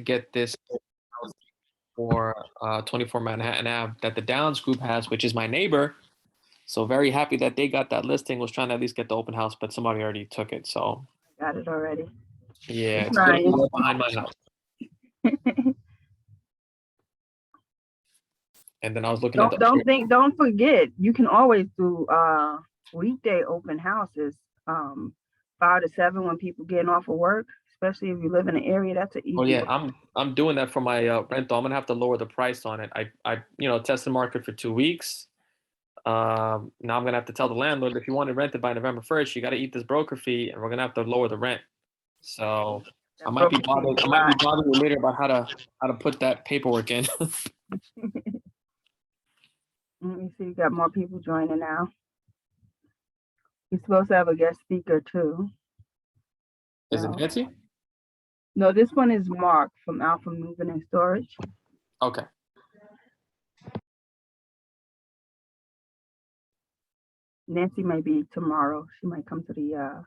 get this for 24 Manhattan Ave that the Downs Group has, which is my neighbor. So very happy that they got that listing. Was trying to at least get the open house, but somebody already took it. So Got it already. yeah, it's Nice. right behind my house. And then I was looking at the don't forget, you can always do weekday open houses, 5 to 7 when people getting off of work, especially if you live in an area. That's an easy. Oh yeah, I'm doing that for my rental. I'm gonna have to lower the price on it. I test the market for 2 weeks. Now I'm gonna have to tell the landlord, if you want to rent it by November 1st, you got to eat this broker fee, and we're gonna have to lower the rent. So I might be bothering you later about how to put that paperwork in. Let me see, you got more people joining now. You're supposed to have a guest speaker too. Is it Nancy? No, this one is Mark from Alpha Moving and Storage. Okay. Nancy may be tomorrow. She might come to the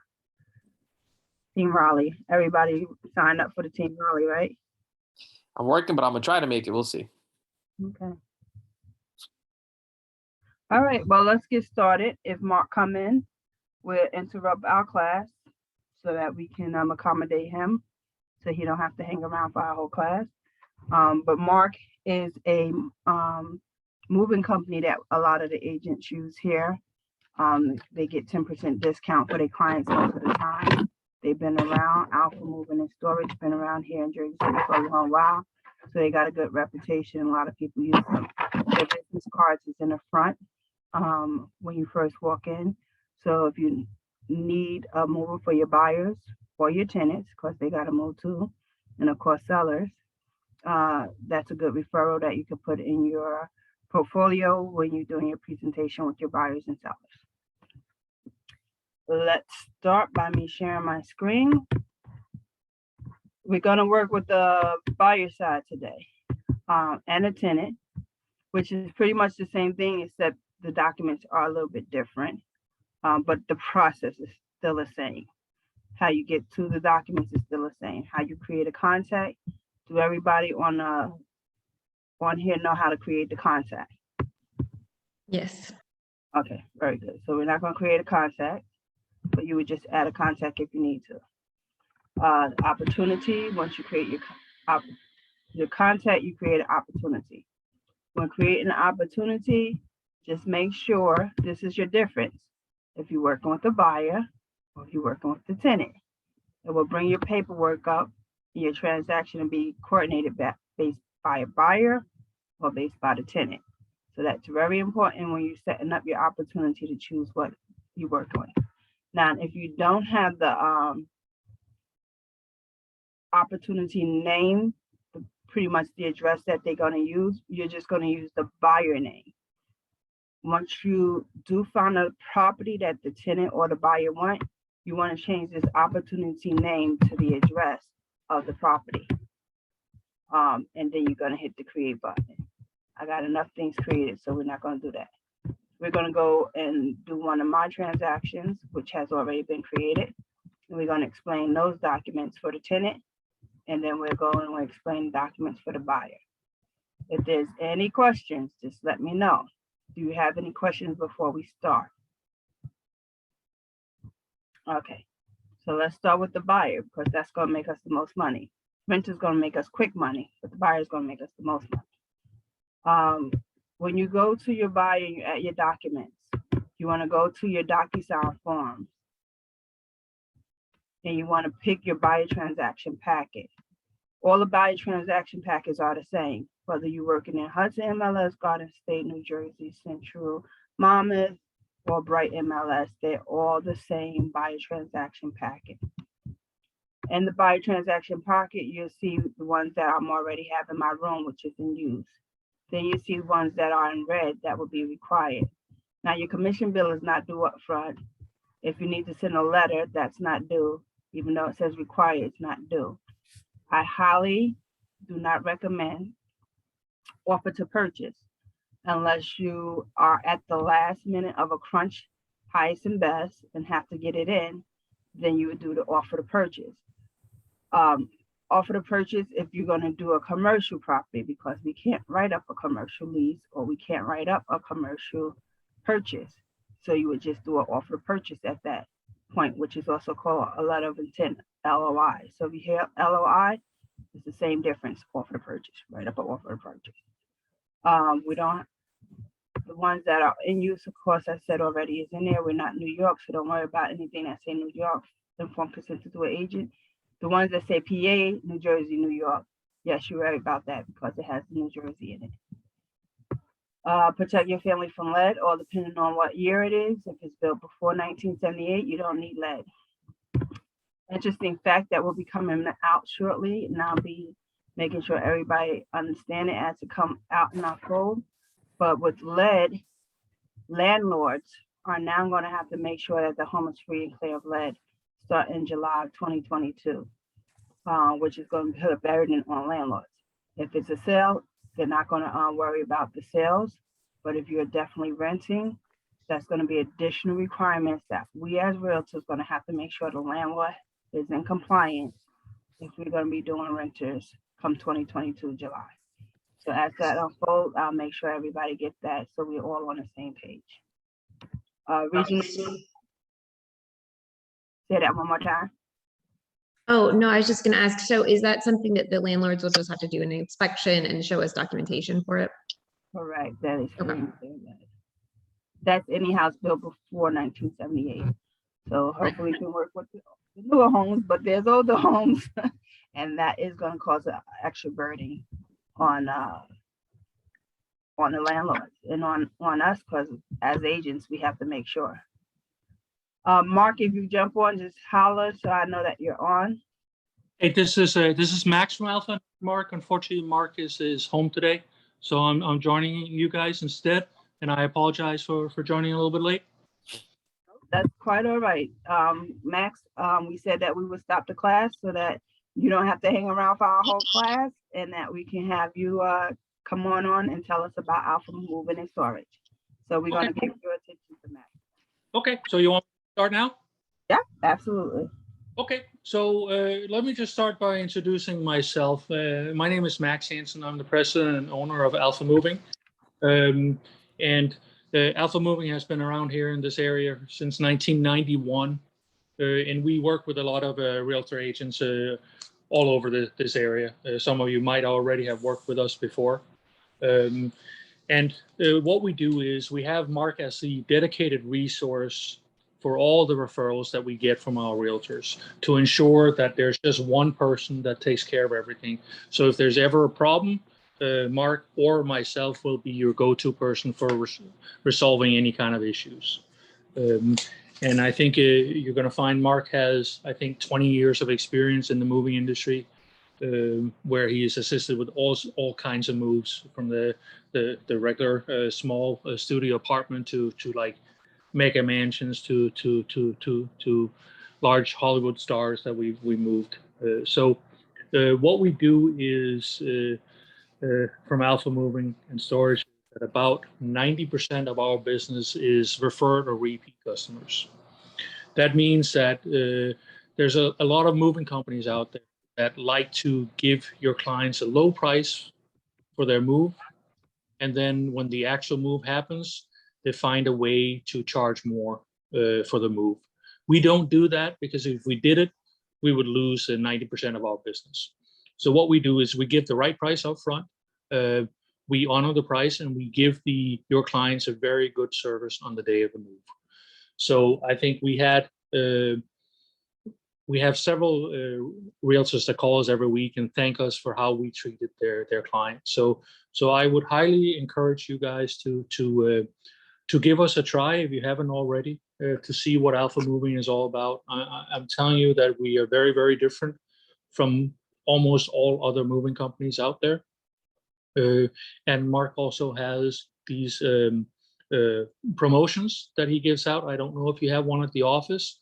team rally. Everybody signed up for the team rally, right? I'm working, but I'm gonna try to make it. We'll see. Okay. All right. Well, let's get started. If Mark come in, we'll interrupt our class so that we can accommodate him, so he don't have to hang around for our whole class. But Mark is a moving company that a lot of the agents use here. They get 10% discount for their clients most of the time. They've been around. Alpha Moving and Storage been around here in Jersey City for a long while, so they got a good reputation. A lot of people use them. Their business cards is in the front when you first walk in. So if you need a mover for your buyers or your tenants, because they got to move too, and of course sellers, that's a good referral that you can put in your portfolio when you're doing your presentation with your buyers and sellers. Let's start by me sharing my screen. We're going to work with the buyer side today and a tenant, which is pretty much the same thing, except the documents are a little bit different, but the process is still the same. How you get to the documents is still the same. How you create a contact. Do everybody on here know how to create the contact? Yes. Okay, very good. So we're not going to create a contact, but you would just add a contact if you need to. Opportunity, once you create your contact, you create an opportunity. When creating an opportunity, just make sure this is your difference. If you're working with the buyer or if you're working with the tenant, it will bring your paperwork up and your transaction and be coordinated based by a buyer or based by the tenant. So that's very important when you're setting up your opportunity to choose what you work with. Now, if you don't have the opportunity name, pretty much the address that they're going to use, you're just going to use the buyer name. Once you do find a property that the tenant or the buyer want, you want to change this opportunity name to the address of the property. And then you're going to hit the create button. I got enough things created, so we're not going to do that. We're going to go and do one of my transactions, which has already been created. And we're going to explain those documents for the tenant. And then we'll go and we'll explain documents for the buyer. If there's any questions, just let me know. Do you have any questions before we start? Okay, so let's start with the buyer, because that's going to make us the most money. Renter's going to make us quick money, but the buyer is going to make us the most money. When you go to your buyer and you add your documents, you want to go to your DocuSign forms and you want to pick your buyer transaction packet. All the buyer transaction packets are the same, whether you're working in Hudson MLS, Garden State, New Jersey, Central, Monmouth, or Bright MLS. They're all the same buyer transaction packet. In the buyer transaction packet, you'll see the ones that I'm already have in my room, which is in use. Then you see ones that are in red that will be required. Now, your commission bill is not due up front. If you need to send a letter, that's not due. Even though it says required, it's not due. I highly do not recommend offer to purchase unless you are at the last minute of a crunch, highest and best, and have to get it in. Then you would do the offer to purchase. offer to purchase if you're going to do a commercial property, because we can't write up a commercial lease or we can't write up a commercial purchase. So you would just do an offer to purchase at that point, which is also called a letter of intent, LOI. So if you hear LOI, it's the same difference, offer to purchase, write up an offer to purchase. We don't, the ones that are in use, of course, I said already, is in there. We're not New York, so don't worry about anything that say New York. Informed consent to do an agent. The ones that say PA, New Jersey, New York, yes, you're right about that because it has New Jersey in it. Protect your family from lead, or depending on what year it is. If it's built before 1978, you don't need lead. Interesting fact that will be coming out shortly, and I'll be making sure everybody understand it as it come out in our code. But with lead, landlords are now going to have to make sure that the home is free and clear of lead start in July of 2022, which is going to put a burden on landlords. If it's a sale, they're not going to worry about the sales. But if you're definitely renting, that's going to be additional requirements that we as realtors going to have to make sure the landlord is in compliance if we're going to be doing renters come 2022 July. So as that unfolds, I'll make sure everybody gets that so we're all on the same page. Regional, say that one more time. Oh, no, I was just gonna ask, so is that something that the landlords will just have to do an inspection and show us documentation for it? Correct, that is Okay. correct. That's any house built before 1978. So hopefully we can work with the newer homes, but there's older homes, and that is going to cause an extra burden on the landlords and on us, because as agents we have to make sure. Mark, if you jump on, just holler so I know that you're on. Hey, this is Max from Alpha. Mark, unfortunately, Mark is home today, so I'm joining you guys instead, and I apologize for joining a little bit late. That's quite all right. Max, we said that we would stop the class so that you don't have to hang around for our whole class, and that we can have you come on and tell us about Alpha Moving and Storage. So we're going to give your attention to Max. Okay, so you want me to start now? Yeah, absolutely. Okay, so let me just start by introducing myself. My name is Max Hansen. I'm the president and owner of Alpha Moving. Alpha Moving has been around here in this area since 1991. And we work with a lot of realtor agents all over this area. Some of you might already have worked with us before. What we do is we have Mark as the dedicated resource for all the referrals that we get from our realtors to ensure that there's just one person that takes care of everything. So if there's ever a problem, Mark or myself will be your go-to person for resolving any kind of issues. And I think you're going to find Mark has, I think, 20 years of experience in the moving industry, where he is assisted with all kinds of moves, from the regular small studio apartment to like mega mansions to large Hollywood stars that we moved. So what we do is from Alpha Moving and Storage, that about 90% of our business is referred or repeat customers. That means that there's a lot of moving companies out there that like to give your clients a low price for their move, and then when the actual move happens, they find a way to charge more for the move. We don't do that, because if we did it, we would lose 90% of our business. So what we do is we give the right price up front. We honor the price, and we give your clients a very good service on the day of the move. So I think we have several realtors that call us every week and thank us for how we treated their clients. So I would highly encourage you guys to give us a try if you haven't already, to see what Alpha Moving is all about. I'm telling you that we are very, very different from almost all other moving companies out there. And Mark also has these promotions that he gives out. I don't know if you have one at the office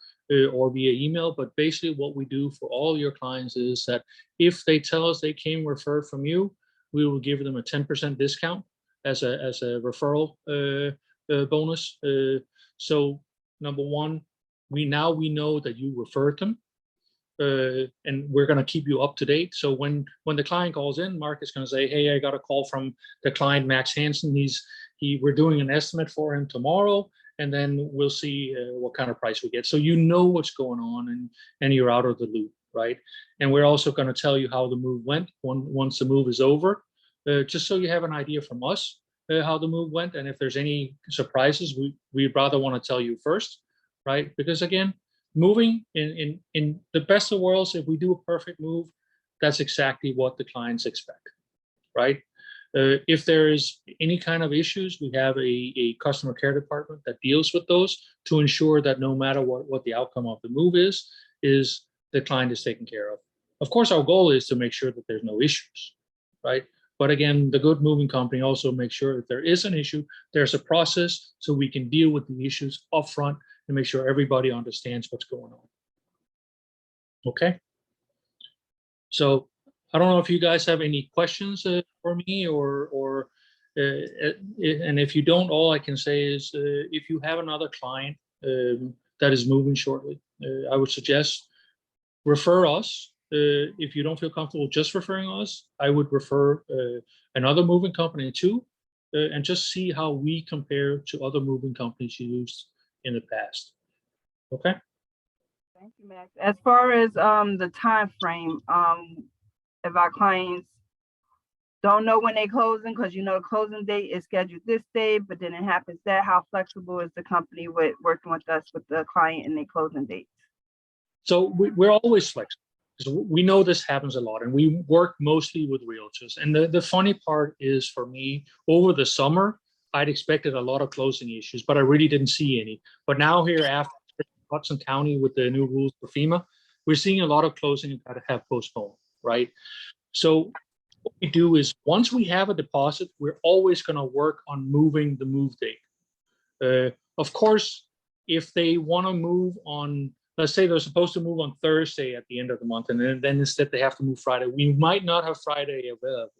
or via email, but basically what we do for all your clients is that if they tell us they came referred from you, we will give them a 10% discount as a referral bonus. So number one, we know that you referred them. and we're going to keep you up to date. So when the client calls in, Mark is going to say, hey, I got a call from the client, Max Hansen. We're doing an estimate for him tomorrow, and then we'll see what kind of price we get. So you know what's going on, and you're out of the loop, right? And we're also going to tell you how the move went once the move is over, just so you have an idea from us how the move went. And if there's any surprises, we'd rather want to tell you first, right? Because again, moving in the best of worlds, if we do a perfect move, that's exactly what the clients expect, right? If there is any kind of issues, we have a customer care department that deals with those to ensure that no matter what the outcome of the move is the client is taken care of. Of course, our goal is to make sure that there's no issues, right? But again, the good moving company also makes sure if there is an issue, there's a process so we can deal with the issues upfront and make sure everybody understands what's going on. Okay. So I don't know if you guys have any questions for me and if you don't, all I can say is if you have another client that is moving shortly, I would suggest refer us. If you don't feel comfortable just referring us, I would refer another moving company too, and just see how we compare to other moving companies you used in the past. Okay. Thank you, Max. As far as the time frame, if our clients don't know when they're closing, because the closing date is scheduled this day, but then it happens that, how flexible is the company with working with us with the client and their closing dates? So we're always flexible. So we know this happens a lot, and we work mostly with realtors. And the funny part is, for me, over the summer, I'd expected a lot of closing issues, but I really didn't see any. But now here after Hudson County with the new rules for FEMA, we're seeing a lot of closings that have postponed, right? So what we do is once we have a deposit, we're always going to work on moving the move date. Of course, if they want to move on, let's say they're supposed to move on Thursday at the end of the month, and then instead they have to move Friday, we might not have Friday available.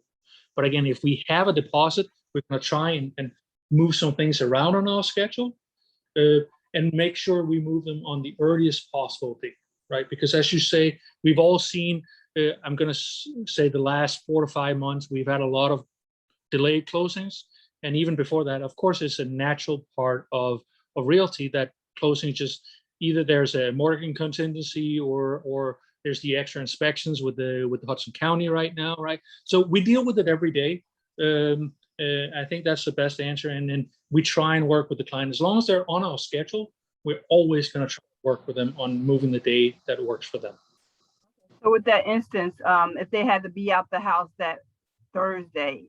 But again, if we have a deposit, we're going to try and move some things around on our schedule and make sure we move them on the earliest possible date, right? Because as you say, we've all seen, I'm going to say the last 4 to 5 months, we've had a lot of delayed closings. And even before that, of course, it's a natural part of realty that closing just either there's a mortgage contingency or there's the extra inspections with the Hudson County right now, right? So we deal with it every day. I think that's the best answer. And then we try and work with the client. As long as they're on our schedule, we're always going to try to work with them on moving the day that works for them. So with that instance, if they had to be out the house that Thursday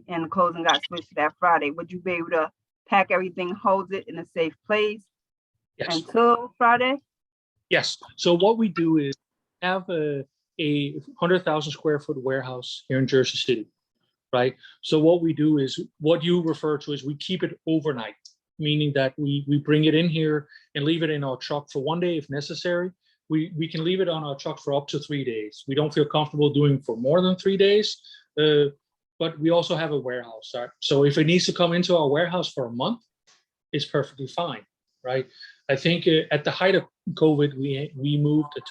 and the closing got switched to that Friday, would you be able to pack everything, hold it in a safe place until Friday? Yes. So what we do is have a 100,000 square foot warehouse here in Jersey City, right? So what we do is what you refer to as we keep it overnight, meaning that we bring it in here and leave it in our truck for 1 day if necessary. We can leave it on our truck for up to 3 days. We don't feel comfortable doing for more than 3 days, but we also have a warehouse. Right? So if it needs to come into our warehouse for a month, it's perfectly fine, right? I think at the height of COVID, we moved it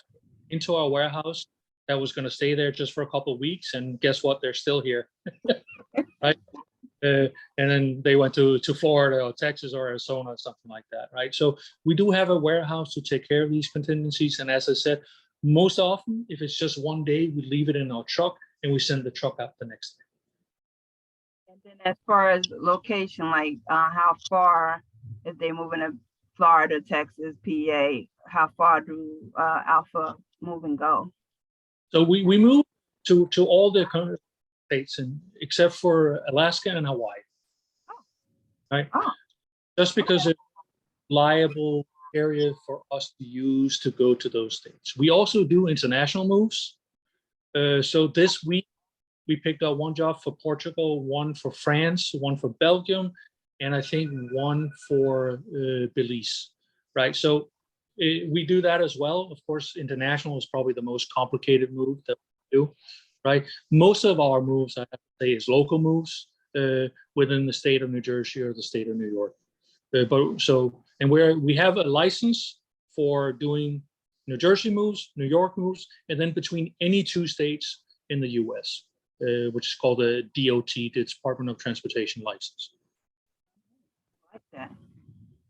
into our warehouse that was going to stay there just for a couple of weeks, and guess what? They're still here, right? And then they went to Florida or Texas or Arizona or something like that, right? So we do have a warehouse to take care of these contingencies. And as I said, most often, if it's just 1 day, we leave it in our truck and we send the truck out the next day. And then as far as location, like how far, if they move into Florida, Texas, PA, how far do Alpha move and go? So we move to all the states, except for Alaska and Hawaii, right? Just because it's a reliable area for us to use to go to those states. We also do international moves. So this week we picked up 1 job for Portugal, 1 for France, 1 for Belgium, and I think 1 for Belize, right? So we do that as well. Of course, international is probably the most complicated move that we do. Right. Most of our moves, I have to say, is local moves within the state of New Jersey or the state of New York. We have a license for doing New Jersey moves, New York moves, and then between any two states in the US, which is called a DOT, the Department of Transportation license. Like that.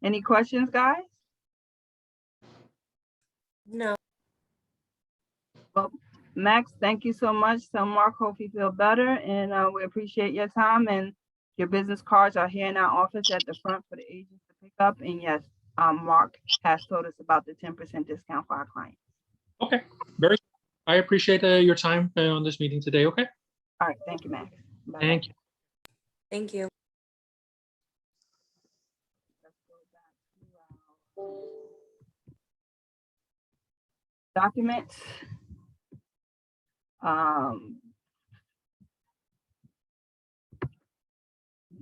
Any questions, guys? No. Well, Max, thank you so much. So Mark, hope you feel better, and we appreciate your time, and your business cards are here in our office at the front for the agents to pick up. And yes, Mark has told us about the 10% discount for our clients. Okay, very. I appreciate your time on this meeting today. Okay, All right, thank you, Max. Bye-bye. thank you. Thank you. Let's go back to our documents.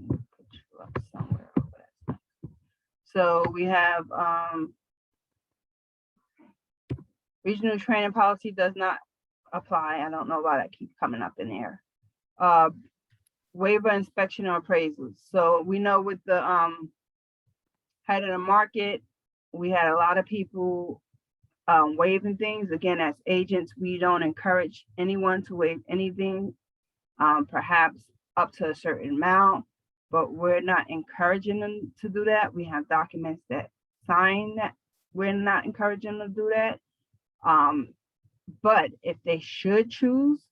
Put you up somewhere over there. So we have regional training policy does not apply. I don't know why that keeps coming up in there. Waiver inspection or appraisals. So we know with the height of the market, we had a lot of people waiving things. Again, as agents, we don't encourage anyone to waive anything, perhaps up to a certain amount, but we're not encouraging them to do that. We have documents that sign that we're not encouraging them to do that. But if they should choose,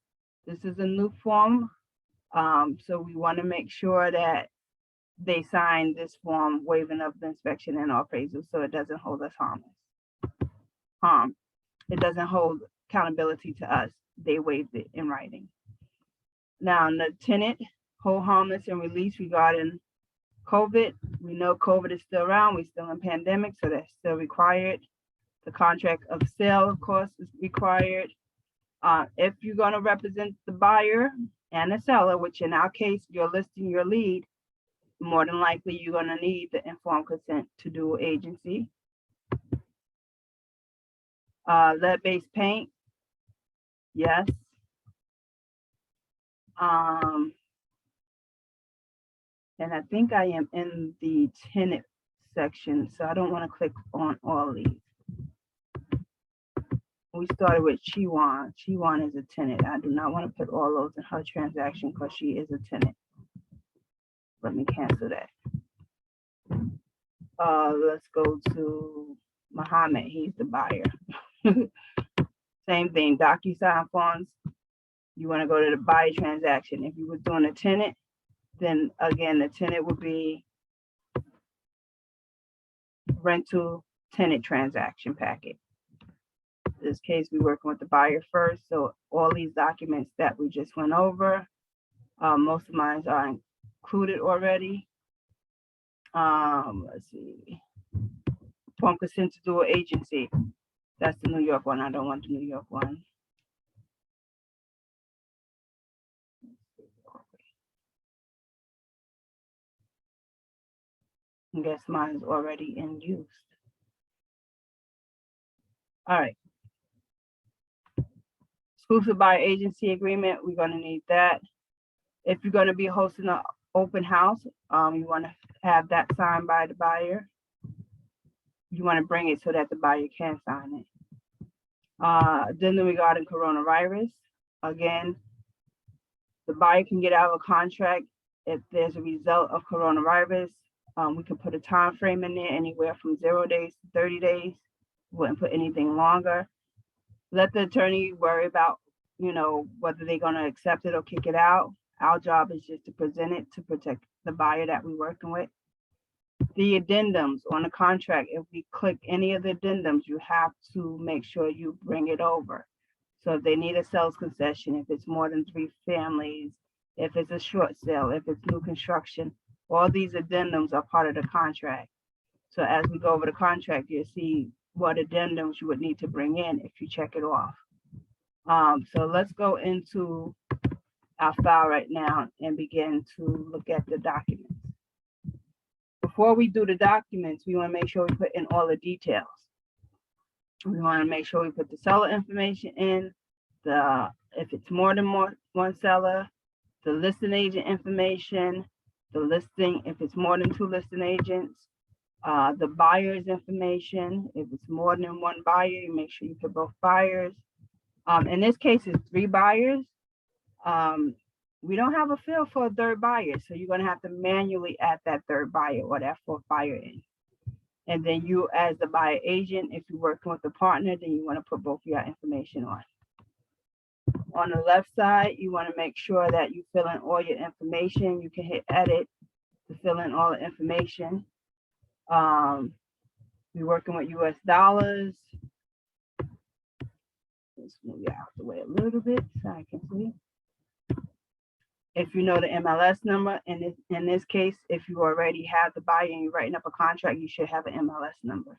this is a new form. So we want to make sure that they sign this form waiving of the inspection and appraisal, so it doesn't hold us harm. It doesn't hold accountability to us. They waived it in writing. Now, the tenant hold harmless and release regarding COVID. We know COVID is still around. We're still in pandemic, so that's still required. The contract of sale, of course, is required. If you're going to represent the buyer and the seller, which in our case, you're listing your lead, more than likely you're going to need the informed consent to do agency. Lead-based paint, yes. And I think I am in the tenant section, so I don't want to click on all these. We started with Chiwan. Chiwan is a tenant. I do not want to put all those in her transaction because she is a tenant. Let me cancel that. Let's go to Muhammad. He's the buyer. Same thing, DocuSign forms. You want to go to the buyer transaction. If you were doing a tenant, then again, the tenant would be rental tenant transaction packet. In this case, we're working with the buyer first. So all these documents that we just went over, most of mine are included already. Let's see. Form consent to do an agency. That's the New York one. I don't want the New York one. I guess mine is already in use. All right. Exclusive buyer agency agreement, we're gonna need that. If you're gonna be hosting an open house, you wanna have that signed by the buyer. You wanna bring it so that the buyer can sign it. Then regarding coronavirus, again, the buyer can get out of a contract if there's a result of coronavirus. We can put a time frame in there, anywhere from 0 days to 30 days. Wouldn't put anything longer. Let the attorney worry about, whether they're gonna accept it or kick it out. Our job is just to present it to protect the buyer that we're working with. The addendums on the contract, if we click any of the addendums, you have to make sure you bring it over. So if they need a sales concession, if it's more than 3 families, if it's a short sale, if it's new construction, all these addendums are part of the contract. So as we go over the contract, you'll see what addendums you would need to bring in if you check it off. So let's go into our file right now and begin to look at the documents. Before we do the documents, we want to make sure we put in all the details. We want to make sure we put the seller information in, if it's more than one seller, the listing agent information, the listing, if it's more than 2 listing agents, The buyer's information, if it's more than one buyer, you make sure you put both buyers. In this case, it's 3 buyers. We don't have a field for a third buyer, so you're gonna have to manually add that third buyer or that 4th buyer in. And then you, as the buyer agent, if you're working with a partner, then you want to put both of your information on. On the left side, you want to make sure that you fill in all your information. You can hit edit to fill in all the information. We're working with US dollars. Let's move it out the way a little bit so I can see. If you know the MLS number, and in this case, if you already have the buyer and you're writing up a contract, you should have an MLS number.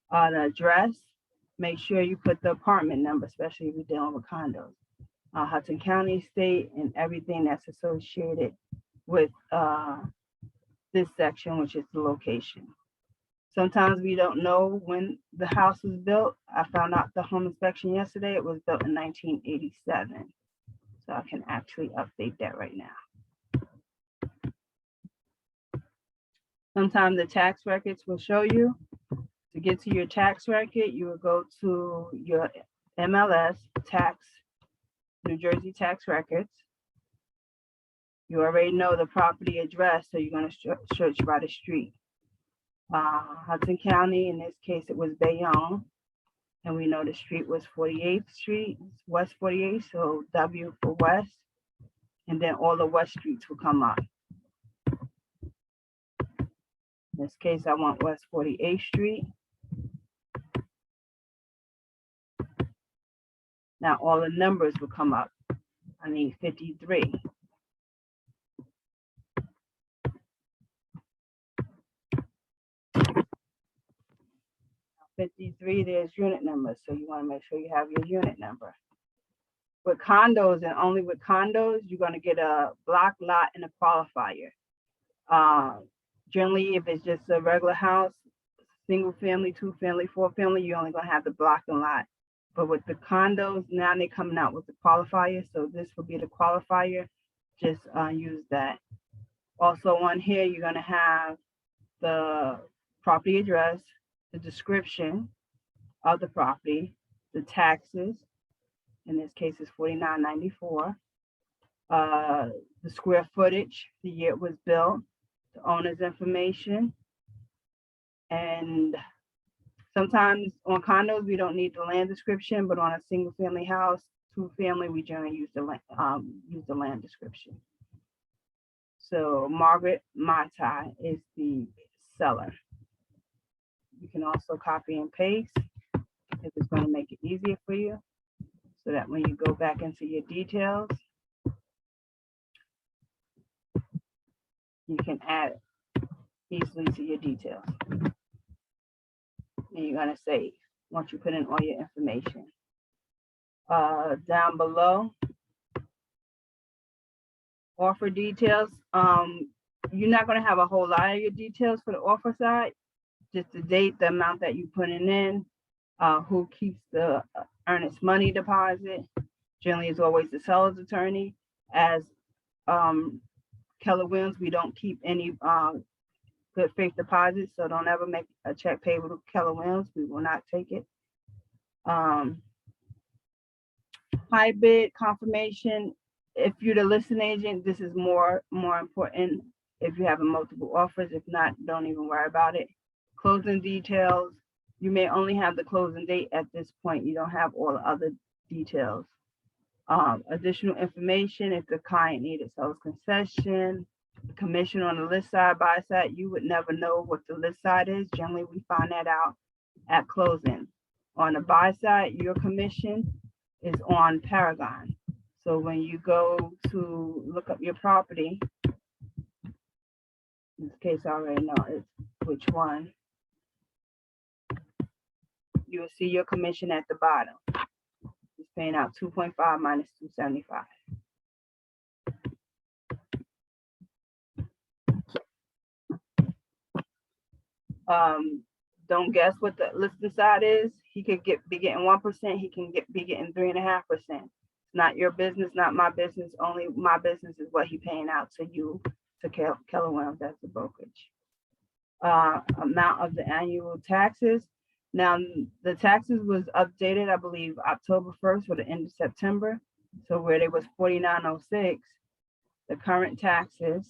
The address, make sure you put the apartment number, especially if you're dealing with condos. Hudson County, state, and everything that's associated with this section, which is the location. Sometimes we don't know when the house was built. I found out the home inspection yesterday. It was built in 1987. So I can actually update that right now. Sometimes the tax records will show you. To get to your tax record, you will go to your MLS tax, New Jersey tax records. You already know the property address, so you're going to search by the street. Hudson County, in this case, it was Bayonne. And we know the street was 48th Street, West 48th, so W for West. And then all the West streets will come up. In this case, I want West 48th Street. Now all the numbers will come up. I need 53. 53, there's unit numbers, so you want to make sure you have your unit number. With condos, and only with condos, you're going to get a block, lot, and a qualifier. Generally, if it's just a regular house, single family, 2-family, 4-family, you're only going to have the block and lot. But with the condos, now they're coming out with the qualifier, so this will be the qualifier. Just use that. Also on here, you're going to have the property address, the description of the property, the taxes, in this case is $49.94, the square footage, the year it was built, the owner's information, and sometimes on condos we don't need the land description, but on a single family house, 2-family, we generally use the land description. So Margaret Matai is the seller. You can also copy and paste if it's going to make it easier for you, so that when you go back into your details, you can add easily to your details. And you're going to save once you put in all your information. Down below, offer details. You're not going to have a whole lot of your details for the offer side. Just the date, the amount that you putting in, who keeps the earnest money deposit. Generally, it's always the seller's attorney. As Keller Williams, we don't keep any good faith deposits, so don't ever make a check payable to Keller Williams. We will not take it. High bid confirmation. If you're the listing agent, this is more important if you're having multiple offers. If not, don't even worry about it. Closing details. You may only have the closing date at this point. You don't have all the other details. Additional information, if the client needed seller's concession, commission on the list side, buy side, you would never know what the list side is. Generally, we find that out at closing. On the buy side, your commission is on Paragon. So when you go to look up your property, in this case, I already know it's which one. You will see your commission at the bottom. It's paying out 2.5 minus 275. Don't guess what the listing side is. He could be getting 1%. He can be getting 3.5%. It's not your business, not my business. Only my business is what he paying out to you, to Keller Williams as the brokerage. amount of the annual taxes. Now, the taxes was updated, I believe, October 1st or the end of September. So where they was 4906, the current taxes,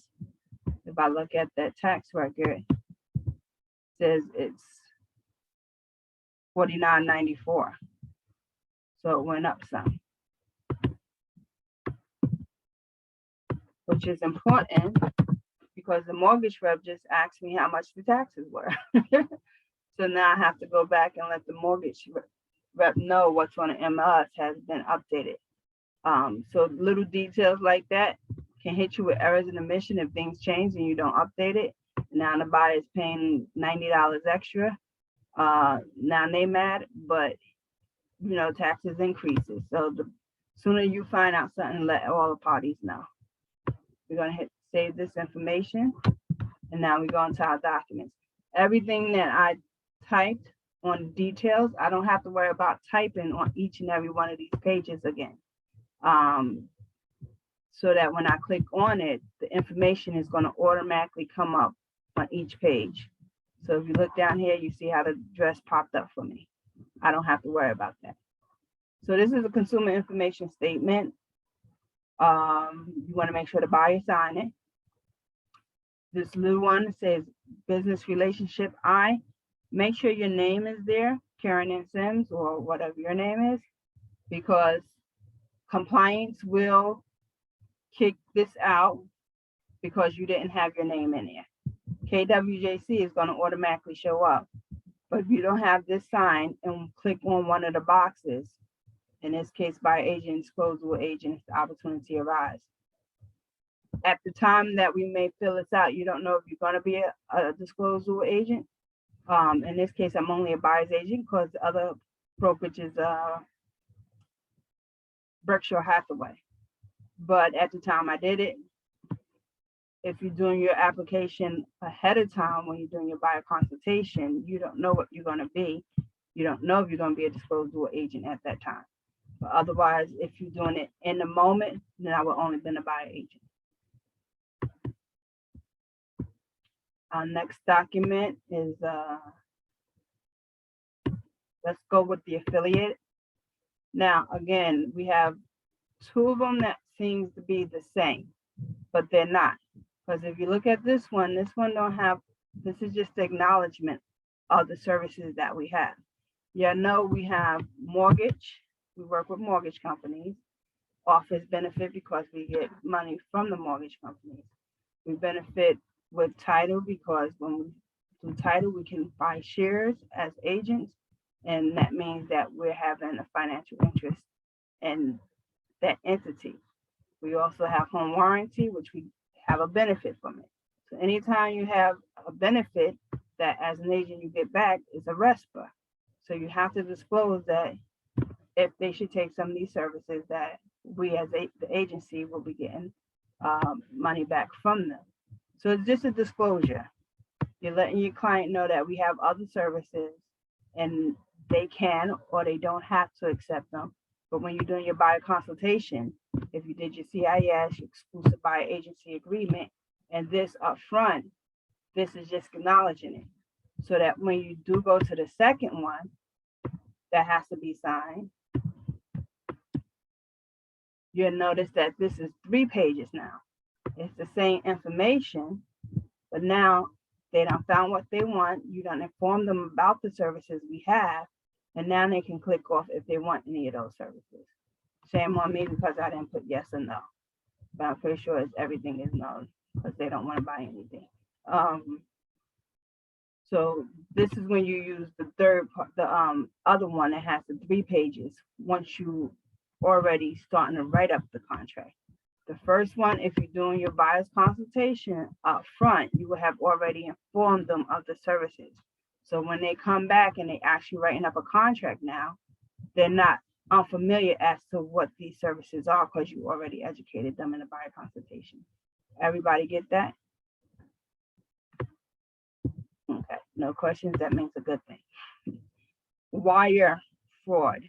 if I look at that tax record, says it's 4994. So it went up some, which is important because the mortgage rep just asked me how much the taxes were. So now I have to go back and let the mortgage rep know what's on the MLS has been updated. So little details like that can hit you with errors in omission if things change and you don't update it. Now the buyer is paying $90 extra. Now they mad, but you know, taxes increases. So the sooner you find out something, let all the parties know. We're gonna hit save this information. And now we go into our documents. Everything that I typed on details, I don't have to worry about typing on each and every one of these pages again. So that when I click on it, the information is going to automatically come up on each page. So if you look down here, you see how the address popped up for me. I don't have to worry about that. So this is a consumer information statement. You want to make sure the buyer sign it. This little one says business relationship I. Make sure your name is there, Karen and Sims, or whatever your name is, because compliance will kick this out because you didn't have your name in there. KWJC is going to automatically show up. But if you don't have this sign and click on one of the boxes, in this case, by agent, disposable agent, the opportunity arises. At the time that we may fill this out, you don't know if you're going to be a disposable agent. In this case, I'm only a buyer's agent because the other brokerage is Berkshire Hathaway. But at the time I did it, if you're doing your application ahead of time, when you're doing your buyer consultation, you don't know what you're going to be. You don't know if you're going to be a disposable agent at that time. But otherwise, if you're doing it in the moment, then I would only been a buyer agent. Our next document is, let's go with the affiliate. Now, again, we have two of them that seems to be the same, but they're not. Because if you look at this one don't have, this is just the acknowledgement of the services that we have. Yeah, no, we have mortgage. We work with mortgage companies. Office benefit because we get money from the mortgage companies. We benefit with title because when we do title, we can buy shares as agents. And that means that we're having a financial interest in that entity. We also have home warranty, which we have a benefit from it. So anytime you have a benefit that as an agent you get back is a RESPA. So you have to disclose that if they should take some of these services that we as the agency will be getting money back from them. So it's just a disclosure. You're letting your client know that we have other services and they can or they don't have to accept them. But when you're doing your buyer consultation, if you did your CIS, your exclusive buyer agency agreement, and this up front, this is just acknowledging it. So that when you do go to the second one, that has to be signed. You'll notice that this is 3 pages now. It's the same information, but now they done found what they want. You done inform them about the services we have, and now they can click off if they want any of those services. Shame on me because I didn't put yes or no, but I'm pretty sure everything is no because they don't want to buy anything. So this is when you use the third part, the other one that has the 3 pages once you already starting to write up the contract. The first one, if you're doing your buyer's consultation up front, you will have already informed them of the services. So when they come back and they actually writing up a contract now, they're not unfamiliar as to what these services are because you already educated them in the buyer consultation. Everybody get that? Okay, no questions, that means a good thing. Wire fraud.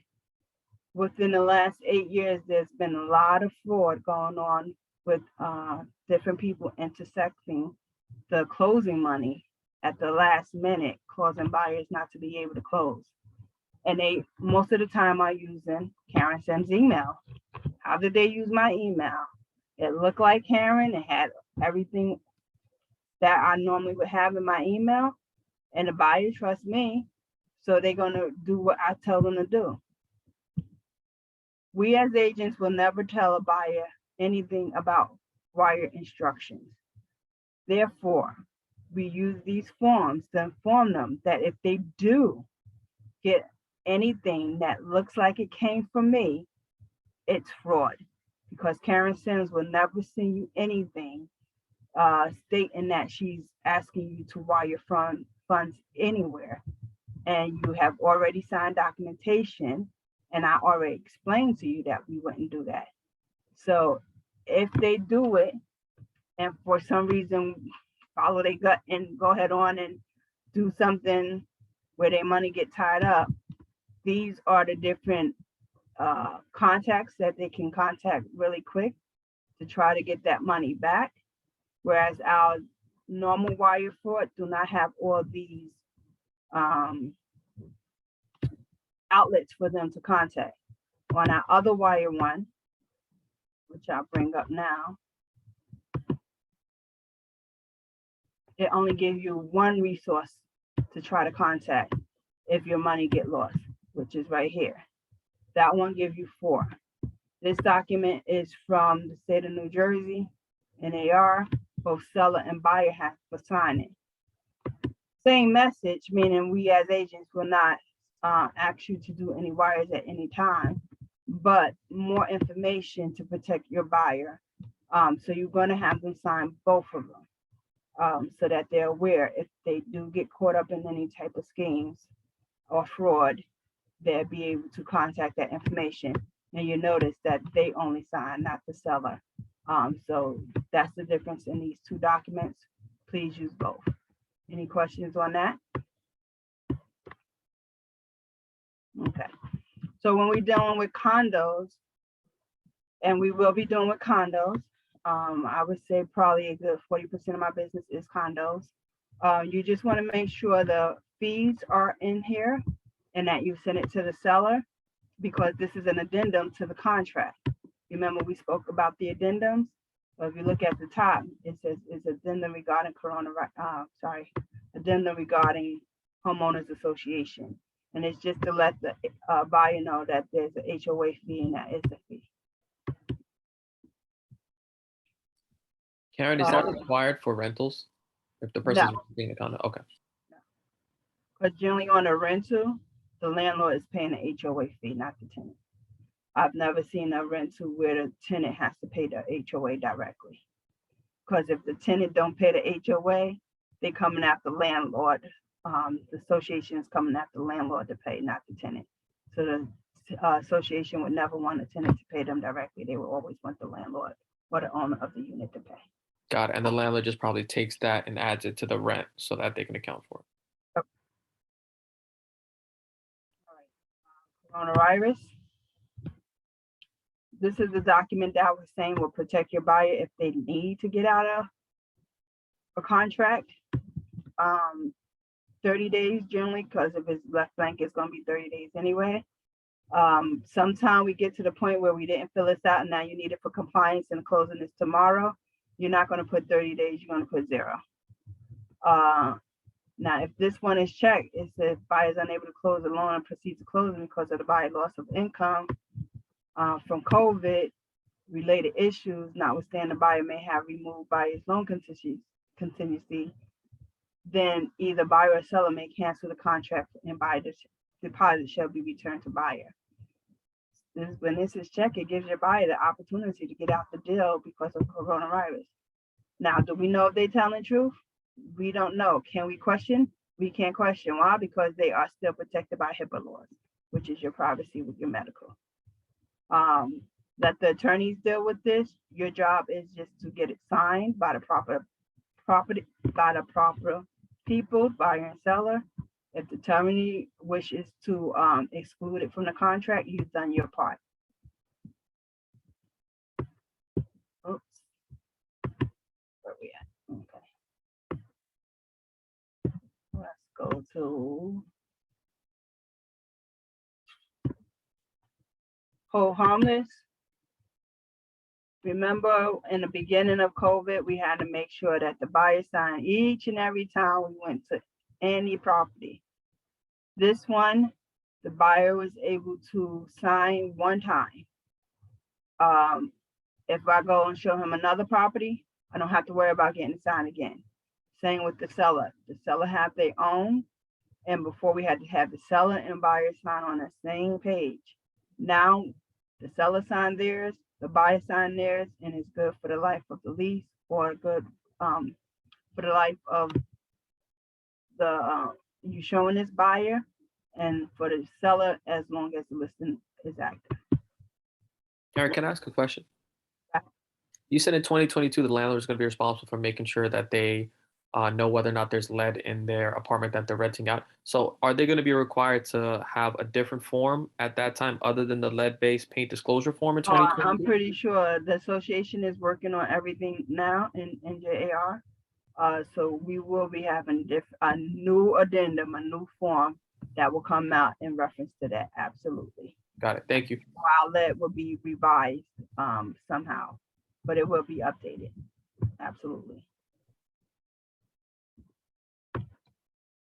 Within the last 8 years, there's been a lot of fraud going on with different people intersecting the closing money at the last minute, causing buyers not to be able to close. And they most of the time are using Karen Sims' email. How did they use my email? It looked like Karen. It had everything that I normally would have in my email. And the buyer trusts me, so they're gonna do what I tell them to do. We as agents will never tell a buyer anything about wire instructions. Therefore, we use these forms to inform them that if they do get anything that looks like it came from me, it's fraud, because Karen Sims will never send you anything stating that she's asking you to wire funds anywhere. And you have already signed documentation, and I already explained to you that we wouldn't do that. So if they do it, and for some reason follow their gut and go ahead on and do something where their money get tied up, these are the different contacts that they can contact really quick to try to get that money back. Whereas our normal wire fraud do not have all these outlets for them to contact. On our other wire one, which I'll bring up now, it only gives you one resource to try to contact if your money get lost, which is right here. That one gives you 4. This document is from the state of New Jersey, NAR. Both seller and buyer have to sign it. Same message, meaning we as agents will not ask you to do any wires at any time, but more information to protect your buyer. So you're going to have them sign both of them so that they're aware if they do get caught up in any type of schemes or fraud, they'll be able to contact that information. And you notice that they only sign, not the seller. So that's the difference in these 2 documents. Please use both. Any questions on that? Okay. So when we're dealing with condos, and we will be doing with condos, I would say probably a good 40% of my business is condos. You just want to make sure the fees are in here and that you send it to the seller, because this is an addendum to the contract. Remember, we spoke about the addendums. So if you look at the top, it says it's addendum regarding addendum regarding homeowners association. And it's just to let the buyer know that there's an HOA fee and that is a fee. Karen, is that required for rentals? If the person's being a condo? Okay. But generally on a rental, the landlord is paying the HOA fee, not the tenant. I've never seen a rental where the tenant has to pay the HOA directly. Because if the tenant don't pay the HOA, they coming after the landlord. The association is coming after the landlord to pay, not the tenant. So the association would never want a tenant to pay them directly. They would always want the landlord or the owner of the unit to pay. Got it. And the landlord just probably takes that and adds it to the rent so that they can account for it. Coronavirus. This is the document that I was saying will protect your buyer if they need to get out of a contract. 30 days generally, because if it's left blank, it's going to be 30 days anyway. Sometime we get to the point where we didn't fill this out and now you need it for compliance and closing is tomorrow. You're not going to put 30 days, you're going to put 0. Now, if this one is checked, it says buyer is unable to close the loan and proceed to closing because of the buyer loss of income from COVID related issues, notwithstanding the buyer may have removed buyer's loan contingency, then either buyer or seller may cancel the contract and buyer deposit shall be returned to buyer. When this is checked, it gives your buyer the opportunity to get out the deal because of coronavirus. Now, do we know if they're telling the truth? We don't know. Can we question? We can't question. Why? Because they are still protected by HIPAA laws, which is your privacy with your medical. Let the attorneys deal with this. Your job is just to get it signed by the proper people, buyer and seller. If the attorney wishes to exclude it from the contract, you've done your part. Oops. Where we at? Okay. to hold harmless. Remember, in the beginning of COVID, we had to make sure that the buyer signed each and every time we went to any property. This one, the buyer was able to sign one time. If I go and show him another property, I don't have to worry about getting it signed again. Same with the seller. The seller have their own, and before we had to have the seller and buyer sign on the same page. Now, the seller signed theirs, the buyer signed theirs, and it's good for the life of the lease, or good for the life of the you showing this buyer, and for the seller as long as the listing is active. Eric, can I ask a question? You said in 2022, the landlord is going to be responsible for making sure that they know whether or not there's lead in their apartment that they're renting out. So are they going to be required to have a different form at that time other than the lead-based paint disclosure form in 2022? I'm pretty sure the association is working on everything now in JAR. So we will be having a new addendum, a new form that will come out in reference to that. Absolutely. Got it. Thank you. While that will be revised somehow, but it will be updated. Absolutely.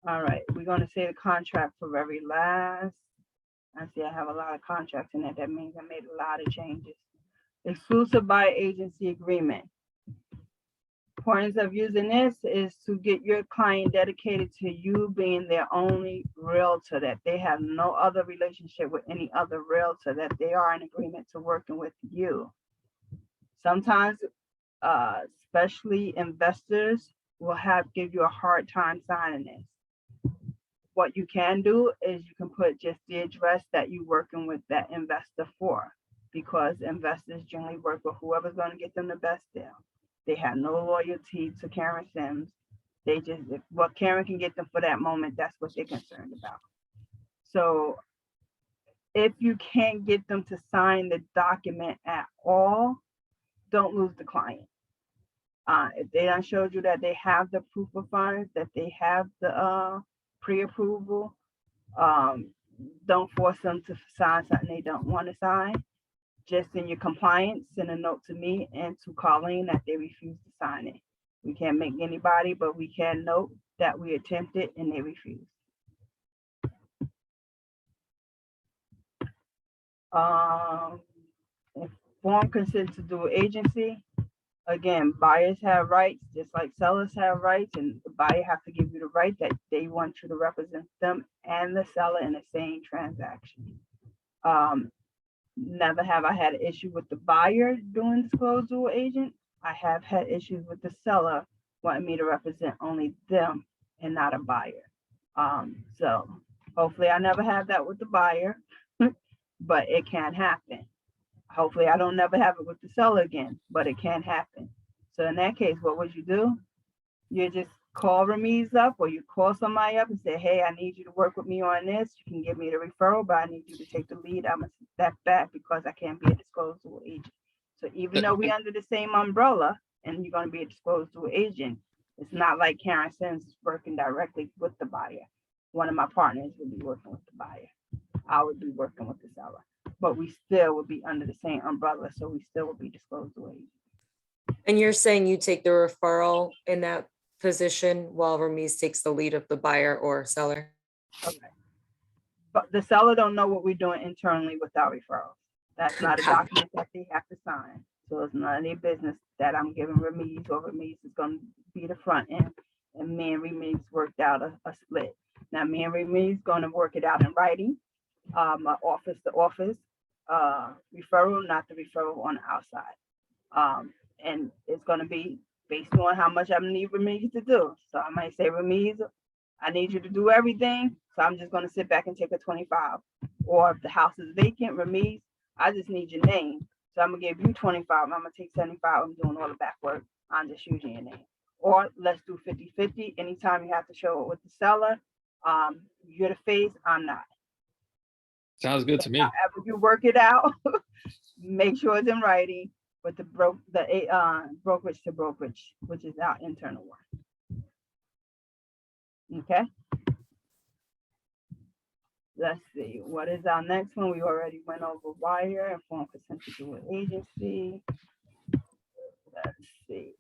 All right, we're gonna say the contract for very last. I see I have a lot of contracts in it. That means I made a lot of changes. Exclusive buyer agency agreement. Points of using this is to get your client dedicated to you being their only realtor, that they have no other relationship with any other realtor, that they are in agreement to working with you. Sometimes, especially investors will give you a hard time signing this. What you can do is you can put just the address that you're working with that investor for, because investors generally work with whoever's going to get them the best deal. They have no loyalty to Karen Sims. They just, what Karen can get them for that moment, that's what they're concerned about. So if you can't get them to sign the document at all, don't lose the client. If they done showed you that they have the proof of funds, that they have the pre-approval, don't force them to sign something they don't want to sign. Just in your compliance, send a note to me and to Colleen that they refuse to sign it. We can't make anybody, but we can note that we attempted and they refused. Inform consent to do agency. Again, buyers have rights, just like sellers have rights, and the buyer have to give you the right that they want you to represent them and the seller in the same transaction. Never have I had an issue with the buyer doing disclosed dual agent. I have had issues with the seller wanting me to represent only them and not a buyer. So hopefully I never have that with the buyer, but it can happen. Hopefully I don't never have it with the seller again, but it can happen. So in that case, what would you do? You just call Ramiz up, or you call somebody up and say, hey, I need you to work with me on this. You can give me the referral, but I need you to take the lead. I'm gonna step back because I can't be a disclosed dual agent. So even though we're under the same umbrella and you're gonna be a disclosed dual agent, it's not like Karen Sims is working directly with the buyer. One of my partners would be working with the buyer. I would be working with the seller, but we still would be under the same umbrella. So we still would be disclosed dual agent. And you're saying you take the referral in that position while Ramiz takes the lead of the buyer or seller? Okay. But the seller don't know what we're doing internally without referrals. That's not a Okay. document that they have to sign. So it's none of their business that I'm giving Ramiz, or Ramiz is gonna be the front end. And me and Ramiz worked out a split. Now me and Ramiz gonna work it out in writing. Office to office, referral, not the referral on the outside. And it's gonna be based on how much I need Ramiz to do. So I might say, Ramiz, I need you to do everything. So I'm just gonna sit back and take a 25. Or if the house is vacant, Ramiz, I just need your name. So I'm gonna give you 25. I'm gonna take 75. I'm doing all the back work. I'm just using your name. Or let's do 50-50. Anytime you have to show it with the seller, you're the face, I'm not. Sounds good to me. However you work it out, make sure it's in writing with the brokerage to brokerage, which is our internal one. Okay. Let's see, what is our next one? We already went over wire, informed consent to do with agency. Let's see.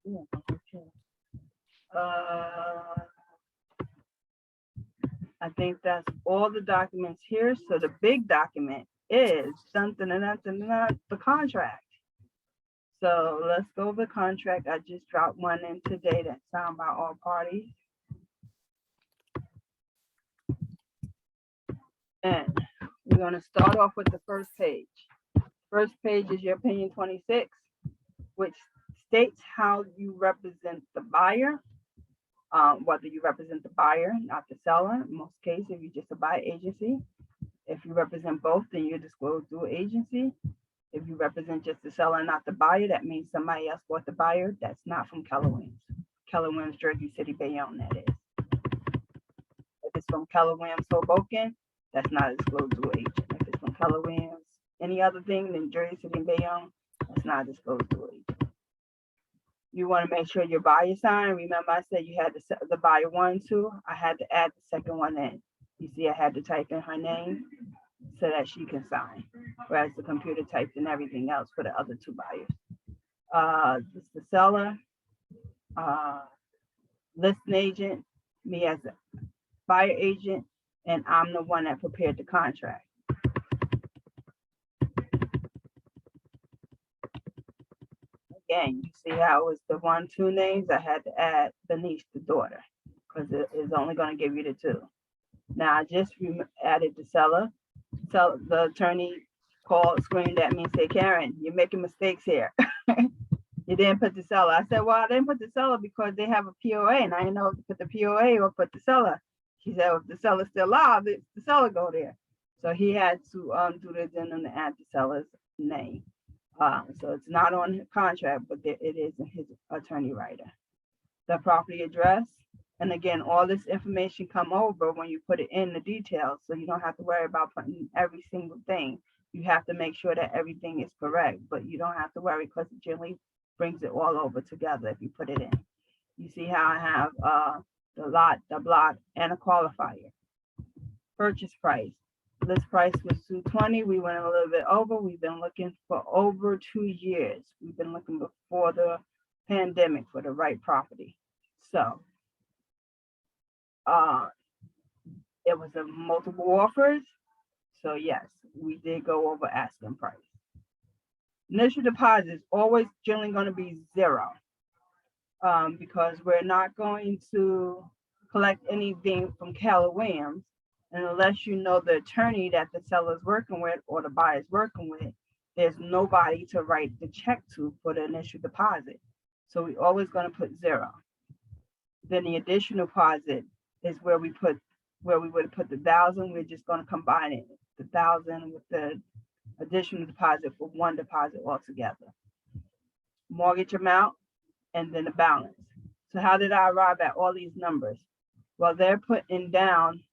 Yeah, okay. I think that's all the documents here. So the big document is the contract. So let's go over the contract. I just dropped one in today that's signed by all parties. And we're gonna start off with the first page. First page is your opinion 26, which states how you represent the buyer. Whether you represent the buyer, not the seller. In most cases, if you're just a buyer agency. If you represent both, then you disclose through agency. If you represent just the seller, not the buyer, that means somebody else bought the buyer. That's not from Keller Williams. Keller Williams, Jersey City, Bayonne, that is. If it's from Keller Williams, Hoboken, that's not a disclosed through agent. If it's from Keller Williams, any other thing than Jersey City and Bayonne, that's not a disclosed through agent. You want to make sure your buyer sign. Remember I said you had the buyer 1, 2. I had to add the second one in. You see I had to type in her name so that she can sign. Whereas the computer typed in everything else for the other 2 buyers. This is the seller, listing agent, me as a buyer agent, and I'm the one that prepared the contract. Again, you see how it was the 1, 2 names. I had to add the niece, the daughter, because it is only going to give you the 2. Now I just added the seller. So the attorney called, screamed at me and said, "Karen, you're making mistakes here. You didn't put the seller." I said, "Well, I didn't put the seller because they have a POA, and I didn't know if to put the POA or put the seller." She said, "If the seller's still alive, the seller go there." So he had to do the addendum to add the seller's name. So it's not on the contract, but it is in his attorney writer. The property address, and again, all this information come over when you put it in the details, so you don't have to worry about putting every single thing. You have to make sure that everything is correct, but you don't have to worry because it generally brings it all over together if you put it in. You see how I have the lot, the block, and a qualifier. Purchase price. List price was $220. We went a little bit over. We've been looking for over 2 years. We've been looking before the pandemic for the right property. So it was a multiple offers. So yes, we did go over asking price. Initial deposit is always generally going to be 0 because we're not going to collect anything from Keller Williams. And unless you know the attorney that the seller's working with or the buyer's working with, there's nobody to write the check to for the initial deposit. So we're always going to put 0. Then the additional deposit is where we would have put the 1,000. We're just going to combine it, the 1,000 with the additional deposit for one deposit altogether. Mortgage amount and then the balance. So how did I arrive at all these numbers? Well, they're putting down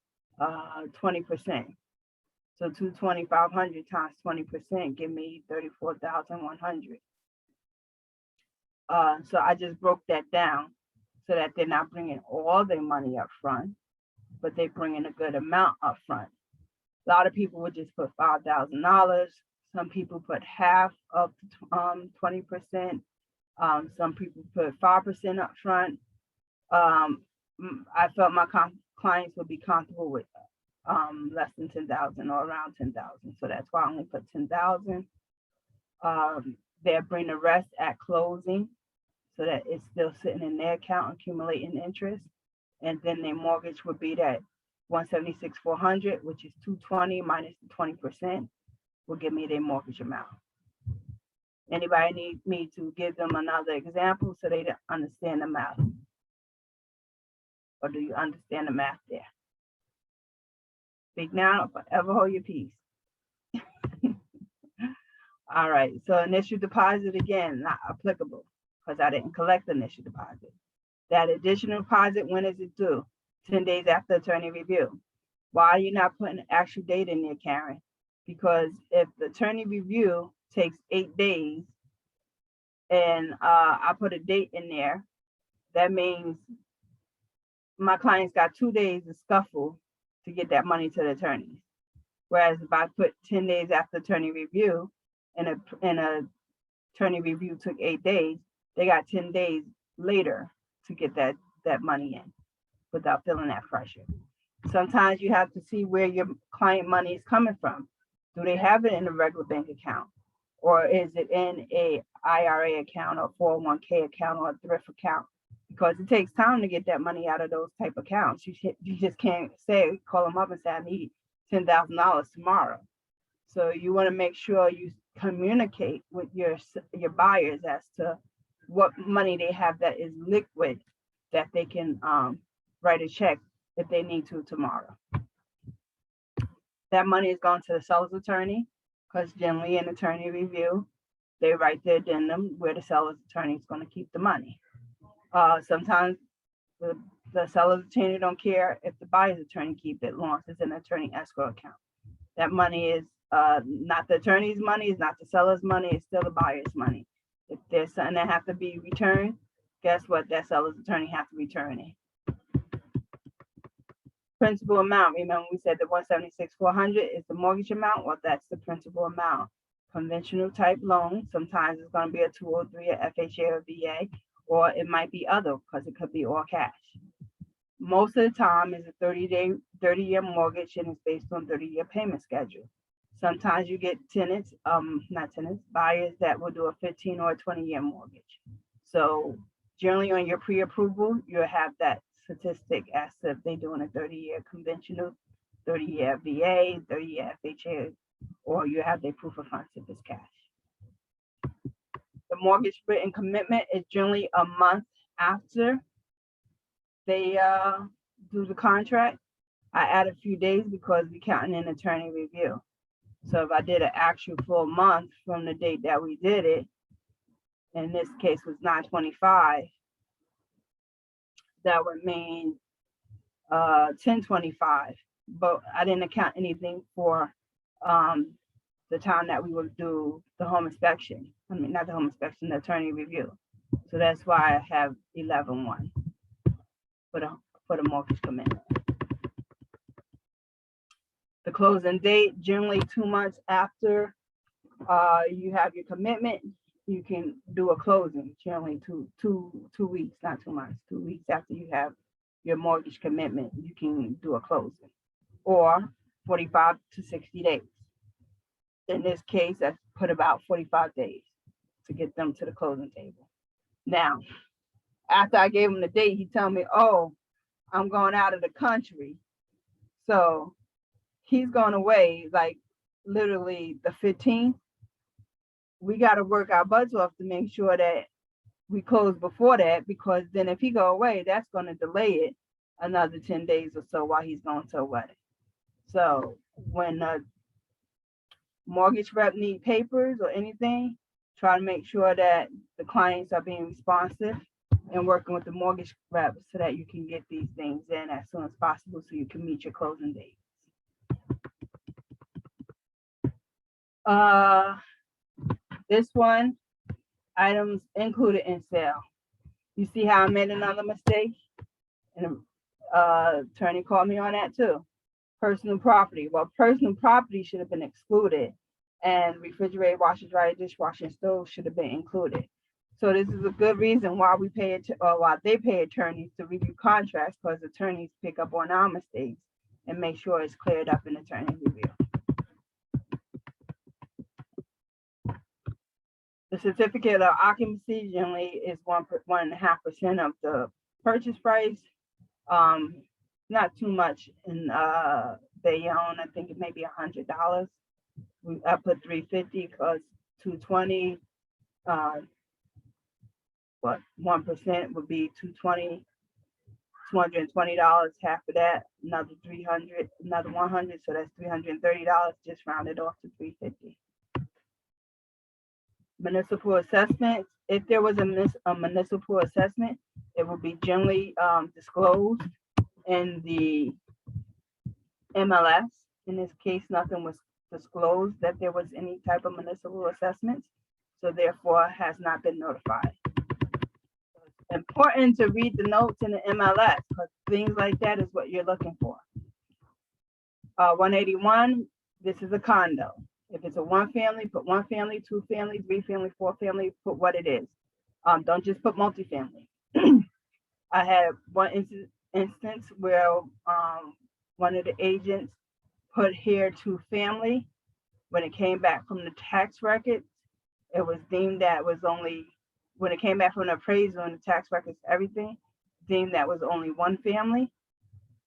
20%. So 220,500 times 20% give me 34,100. So I just broke that down so that they're not bringing all their money up front, but they bring in a good amount up front. A lot of people would just put $5,000. Some people put half of 20%. Some people put 5% up front. I felt my clients would be comfortable with less than 10,000 or around 10,000. So that's why I only put 10,000. They'll bring the rest at closing so that it's still sitting in their account accumulating interest. And then their mortgage would be that 176,400, which is 220 minus the 20%, will give me their mortgage amount. Anybody need me to give them another example so they understand the math? Or do you understand the math there? Speak now, forever hold your peace. All right, so initial deposit, again, not applicable because I didn't collect the initial deposit. That additional deposit, when is it due? 10 days after attorney review. Why are you not putting the actual date in there, Karen? Because if the attorney review takes 8 days and I put a date in there, that means my clients got 2 days to scuffle to get that money to the attorneys. Whereas if I put 10 days after attorney review and a attorney review took 8 days, they got 10 days later to get that money in without feeling that pressure. Sometimes you have to see where your client money is coming from. Do they have it in a regular bank account? Or is it in a IRA account or 401k account or a thrift account? Because it takes time to get that money out of those type of accounts. You just can't call them up and say, I need $10,000 tomorrow. So you want to make sure you communicate with your buyers as to what money they have that is liquid that they can write a check if they need to tomorrow. That money is going to the seller's attorney, because generally in attorney review, they write the addendum where the seller's attorney is going to keep the money. Sometimes the seller's attorney don't care if the buyer's attorney keep it, long as it's an attorney escrow account. That money is not the attorney's money, it's not the seller's money, it's still the buyer's money. If there's something that have to be returned, guess what? That seller's attorney have to return it. Principal amount, remember we said the 176,400 is the mortgage amount. Well, that's the principal amount. Conventional type loan, sometimes it's going to be a 203, a FHA or VA, or it might be other, because it could be all cash. Most of the time is a 30-year mortgage, and it's based on 30-year payment schedule. Sometimes you get buyers that will do a 15 or a 20-year mortgage. So generally on your pre-approval, you'll have that statistic as to if they're doing a 30-year conventional, 30-year VA, 30-year FHA, or you have their proof of funds if it's cash. The mortgage written commitment is generally a month after they do the contract. I add a few days because we're counting in attorney review. So if I did an actual full month from the date that we did it, in this case was 9/25, that would mean 10/25, but I didn't account anything for the time that we would do the home inspection. I mean, not the home inspection, the attorney review. So that's why I have 11/1 for the mortgage commitment. The closing date, generally 2 months after you have your commitment, you can do a closing. Generally two weeks, not 2 months, 2 weeks after you have your mortgage commitment, you can do a closing, or 45 to 60 days. In this case, I put about 45 days to get them to the closing table. Now, after I gave him the date, he told me, oh, I'm going out of the country. So he's going away like literally the 15th. We got to work our butts off to make sure that we close before that, because then if he go away, that's going to delay it another 10 days or so while he's going to a wedding. So when the mortgage rep need papers or anything, try to make sure that the clients are being responsive and working with the mortgage rep so that you can get these things in as soon as possible so you can meet your closing date. This one, items included in sale. You see how I made another mistake? And attorney called me on that too. Personal property. Well, personal property should have been excluded, and refrigerator, washer, dryer, dishwasher, and stove should have been included. So this is a good reason why we pay it, or why they pay attorneys to review contracts, because attorneys pick up on our mistakes and make sure it's cleared up in attorney review. The certificate of occupancy generally is 1.5% of the purchase price. Not too much in Bayonne. I think it may be $100. I put $350 because 220. What 1% would be $220. Half of that, another $300, another $100. So that's $330. Just rounded off to $350. Municipal assessment. If there was a municipal assessment, it would be generally disclosed in the MLS. In this case, nothing was disclosed that there was any type of municipal assessments, so therefore has not been notified. important to read the notes in the MLS, because things like that is what you're looking for. 181, this is a condo. If it's a one family, put one family, two family, three family, four family, put what it is. Don't just put multifamily. I had one instance where one of the agents put here two family. When it came back from the tax records, it was deemed that was only, when it came back from the appraisal and the tax records, everything, deemed that was only one family.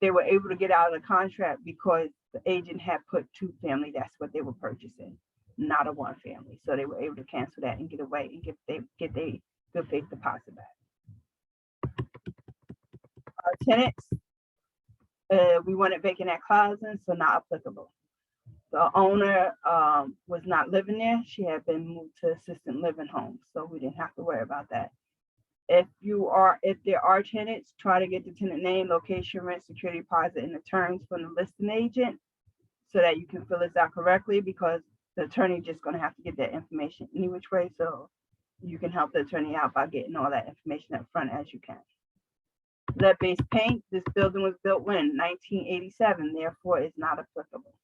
They were able to get out of the contract because the agent had put two family. That's what they were purchasing, not a one family. So they were able to cancel that and get away and get their good faith deposit back. Tenants, we wanted vacant at closing, so not applicable. The owner was not living there. She had been moved to assisted living home, so we didn't have to worry about that. If there are tenants, try to get the tenant name, location, rent, security deposit, and the terms from the listing agent so that you can fill this out correctly, because the attorney just gonna have to get that information any which way, so you can help the attorney out by getting all that information up front as you can. Lead-based paint, this building was built when 1987, therefore it's not applicable.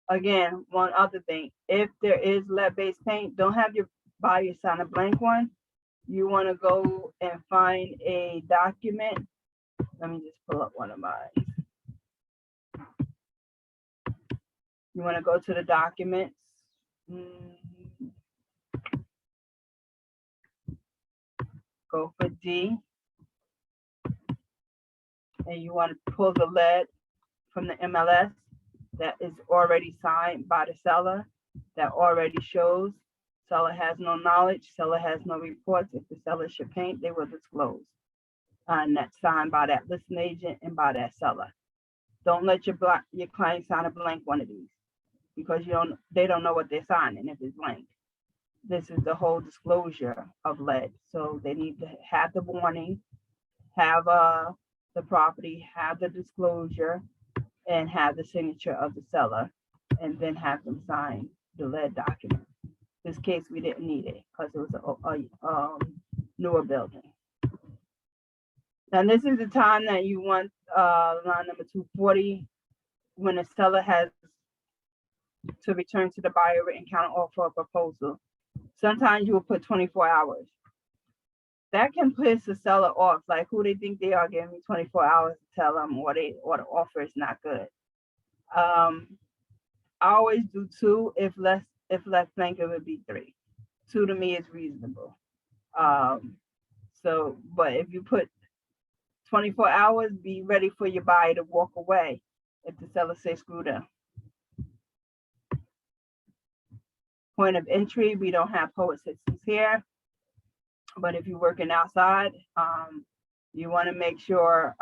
Again, one other thing, if there is lead-based paint, don't have your buyer sign a blank one. You want to go and find a document. Let me just pull up one of mine. You want to go to the documents. Go for D. And you want to pull the lead from the MLS that is already signed by the seller, that already shows seller has no knowledge, seller has no reports. If the seller should paint, they will disclose. And that's signed by that listing agent and by that seller. Don't let your client sign a blank one of these, because they don't know what they're signing if it's blank. This is the whole disclosure of lead. So they need to have the warning, have the property, have the disclosure, and have the signature of the seller, and then have them sign the lead document. This case, we didn't need it because it was a newer building. And this is the time that you want line number 240, when the seller has to return to the buyer written counter offer or proposal. Sometimes you will put 24 hours. That can piss the seller off, like who they think they are, giving me 24 hours to tell them or the offer is not good. I always do 2. If left blank, it would be 3. 2 to me is reasonable. But if you put 24 hours, be ready for your buyer to walk away if the seller says screw them. Point of entry, we don't have poet systems here. But if you're working outside, you want to make sure,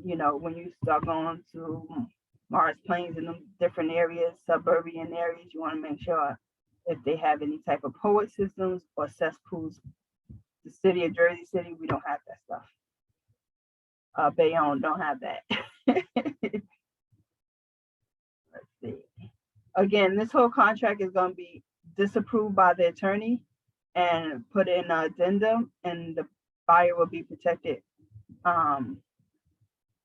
when you start going to Mars Plains and them different areas, suburban areas, you want to make sure if they have any type of poet systems or cesspools. The city of Jersey City, we don't have that stuff. Bayonne don't have that. Let's see. Again, this whole contract is going to be disapproved by the attorney and put in an addendum, and the buyer will be protected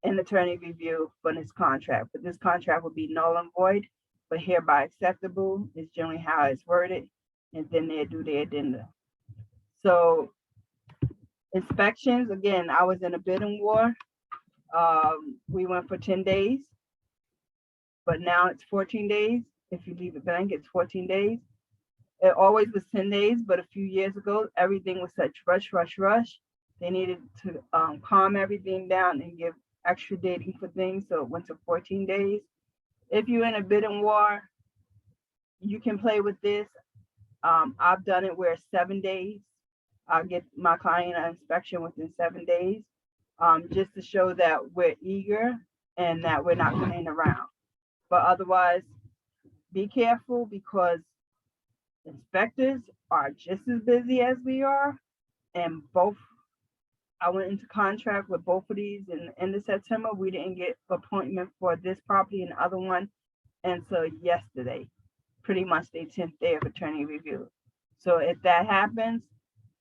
in attorney review for this contract. But this contract will be null and void, but hereby acceptable is generally how it's worded, and then they do the addendum. So inspections, again, I was in a bidding war. We went for 10 days, but now it's 14 days. If you leave it blank, it's 14 days. It always was 10 days, but a few years ago, everything was such rush. They needed to calm everything down and give extra dating for things, so it went to 14 days. If you're in a bidding war, you can play with this. I've done it where 7 days. I'll get my client an inspection within 7 days, just to show that we're eager and that we're not playing around. But otherwise, be careful, because inspectors are just as busy as we are, and I went into contract with both of these in the end of September. We didn't get appointment for this property and the other one until yesterday. pretty much their 10th day of attorney review. So if that happens,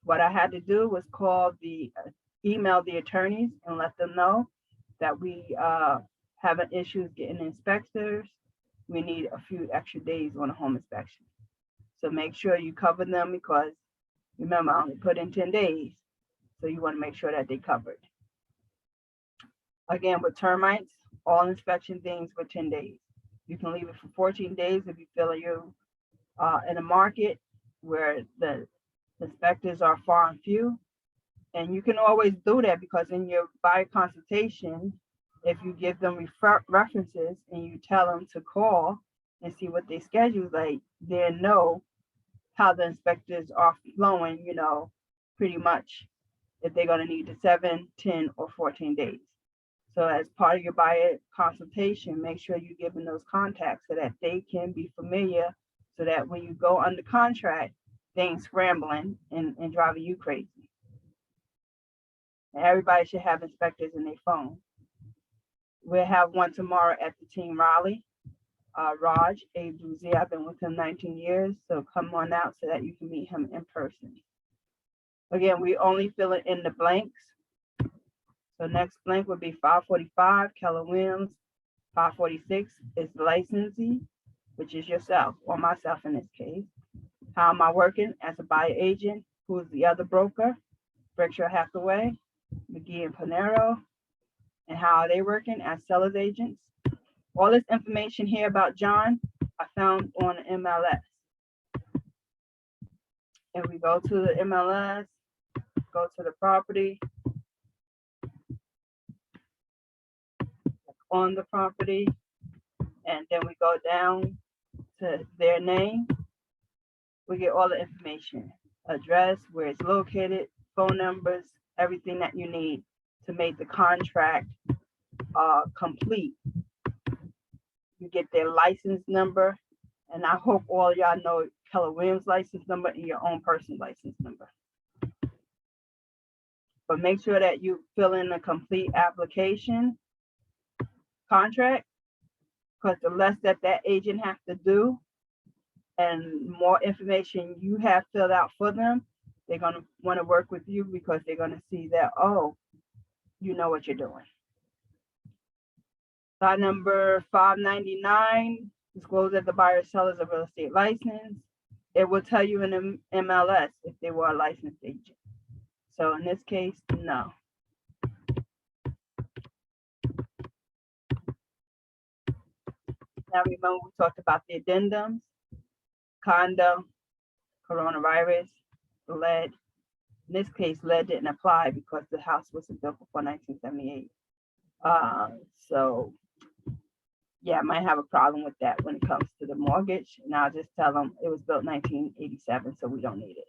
what I had to do was email the attorneys and let them know that we having issues getting inspectors. We need a few extra days on a home inspection. So make sure you cover them, because remember, I only put in 10 days. So you want to make sure that they covered. Again, with termites, all inspection things for 10 days. You can leave it for 14 days if you feel you're in a market where the inspectors are far and few. And you can always do that, because in your buyer consultation, if you give them references and you tell them to call and see what they schedule like, they know how the inspectors are flowing, pretty much if they're going to need the 7, 10, or 14 days. So as part of your buyer consultation, make sure you're giving those contacts so that they can be familiar, so that when you go under contract, they ain't scrambling and driving you crazy. And everybody should have inspectors in their phone. We'll have one tomorrow at the Team Raleigh. Raj Abduzi, I've been with him 19 years, so come on out so that you can meet him in person. Again, we only fill it in the blanks. So next blank would be 545, Keller Williams. 546 is the licensee, which is yourself or myself in this case. How am I working as a buyer agent? Who is the other broker? Berkshire Hathaway, McGee and Panero. And how are they working as sellers agents? All this information here about John, I found on the MLS. And we go to the MLS, go to the property, on the property, and then we go down to their name. We get all the information, address, where it's located, phone numbers, everything that you need to make the contract complete. You get their license number, and I hope all y'all know Keller Williams license number and your own personal license number. But make sure that you fill in a complete application contract, because the less that agent has to do and more information you have filled out for them, they're going to want to work with you, because they're going to see that, oh, you know what you're doing. Slide number 599, disclose that the buyer sellers a real estate license. It will tell you in the MLS if they were a licensed agent. So in this case, no. Now remember, we talked about the addendums, condo, coronavirus, lead. In this case, lead didn't apply because the house wasn't built before 1978. So yeah, I might have a problem with that when it comes to the mortgage. And I'll just tell them it was built 1987, so we don't need it.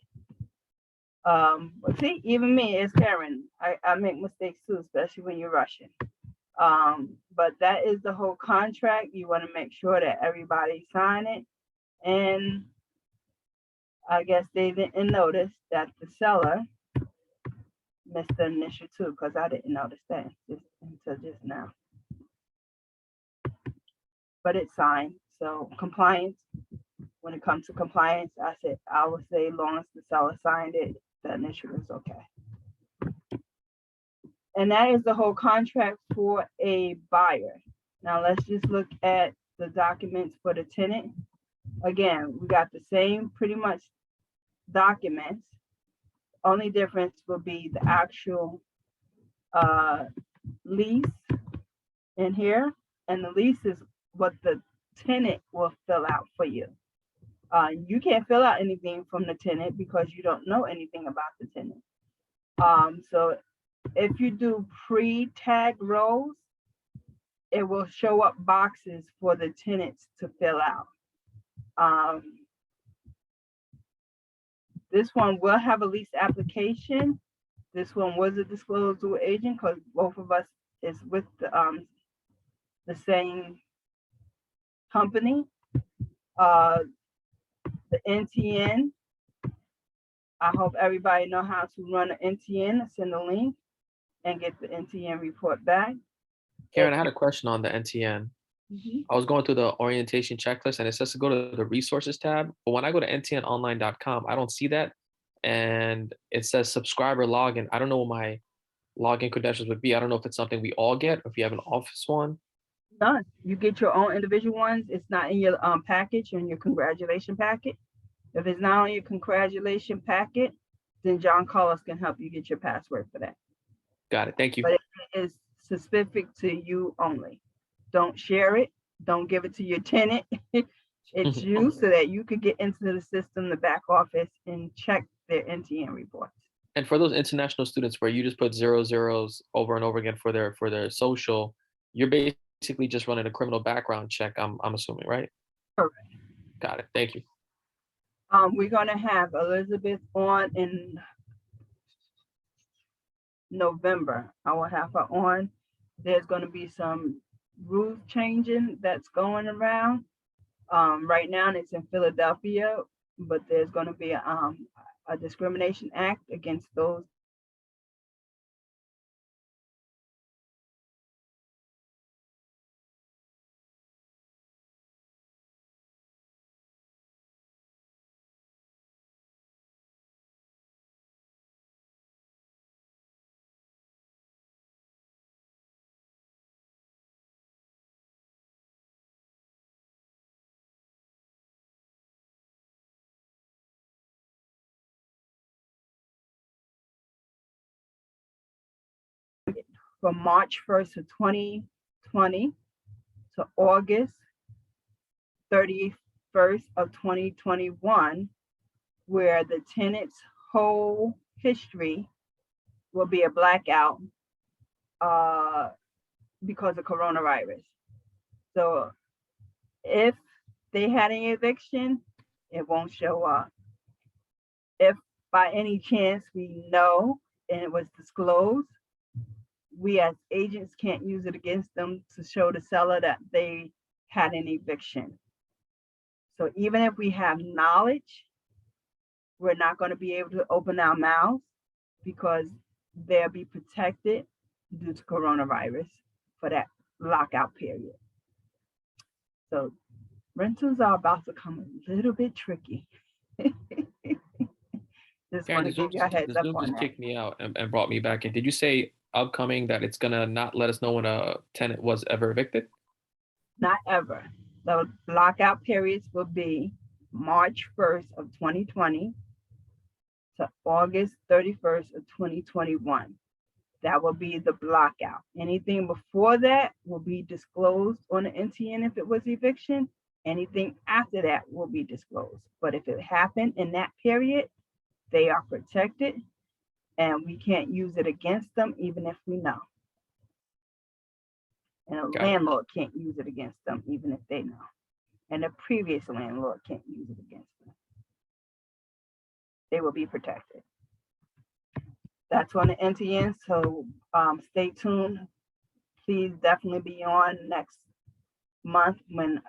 But see, even me, it's Karen. I make mistakes too, especially when you're rushing. But that is the whole contract. You want to make sure that everybody sign it. And I guess they didn't notice that the seller missed the initial too, because I didn't notice that until just now. But it's signed. So compliance, when it comes to compliance, I would say as long as the seller signed it, the initial is okay. And that is the whole contract for a buyer. Now let's just look at the documents for the tenant. Again, we got the same pretty much documents. Only difference will be the actual lease in here, and the lease is what the tenant will fill out for you. You can't fill out anything from the tenant because you don't know anything about the tenant. So if you do pre-tag rows, it will show up boxes for the tenants to fill out. This one will have a lease application. This one was a disclosure agent because both of us is with the same company. The NTN, I hope everybody know how to run an NTN, send a link and get the NTN report back. Karen, I had a question on the NTN. Mhm. I was going through the orientation checklist and it says to go to the resources tab. But when I go to ntnonline.com, I don't see that. And it says subscriber login. I don't know what my login credentials would be. I don't know if it's something we all get or if you have an office one. None. You get your own individual ones. It's not in your package, in your congratulation packet. If it's not on your congratulation packet, then John Carlos can help you get your password for that. Got it. Thank you. But it is specific to you only. Don't share it. Don't give it to your tenant. It's you so that you could get into the system, the back office, and check their NTN reports. And for those international students where you just put 0 zeros over and over again for their social, you're basically just running a criminal background check. I'm assuming, right? Correct. Got it. Thank you. We're gonna have Elizabeth on in November. I will have her on. There's gonna be some rules changing that's going around. Right now it's in Philadelphia, but there's gonna be a discrimination act against those. From March 1st of 2020 to August 31st of 2021, where the tenant's whole history will be a blackout because of coronavirus. So if they had an eviction, it won't show up. If by any chance we know and it was disclosed, we as agents can't use it against them to show the seller that they had an eviction. So even if we have knowledge, we're not going to be able to open our mouths because they'll be protected due to coronavirus for that lockout period. So rentals are about to come a little bit tricky. Just want to give you a heads up Zoom on just that. kicked me out and brought me back in. Did you say upcoming that it's gonna not let us know when a tenant was ever evicted? Not ever. The lockout periods will be March 1st of 2020 to August 31st of 2021. That will be the blockout. Anything before that will be disclosed on the NTN if it was eviction. Anything after that will be disclosed. But if it happened in that period, they are protected and we can't use it against them even if we know. And a Got it. landlord can't use it against them even if they know. And the previous landlord can't use it against them. They will be protected. That's on the NTN, so stay tuned. Please definitely be on next month when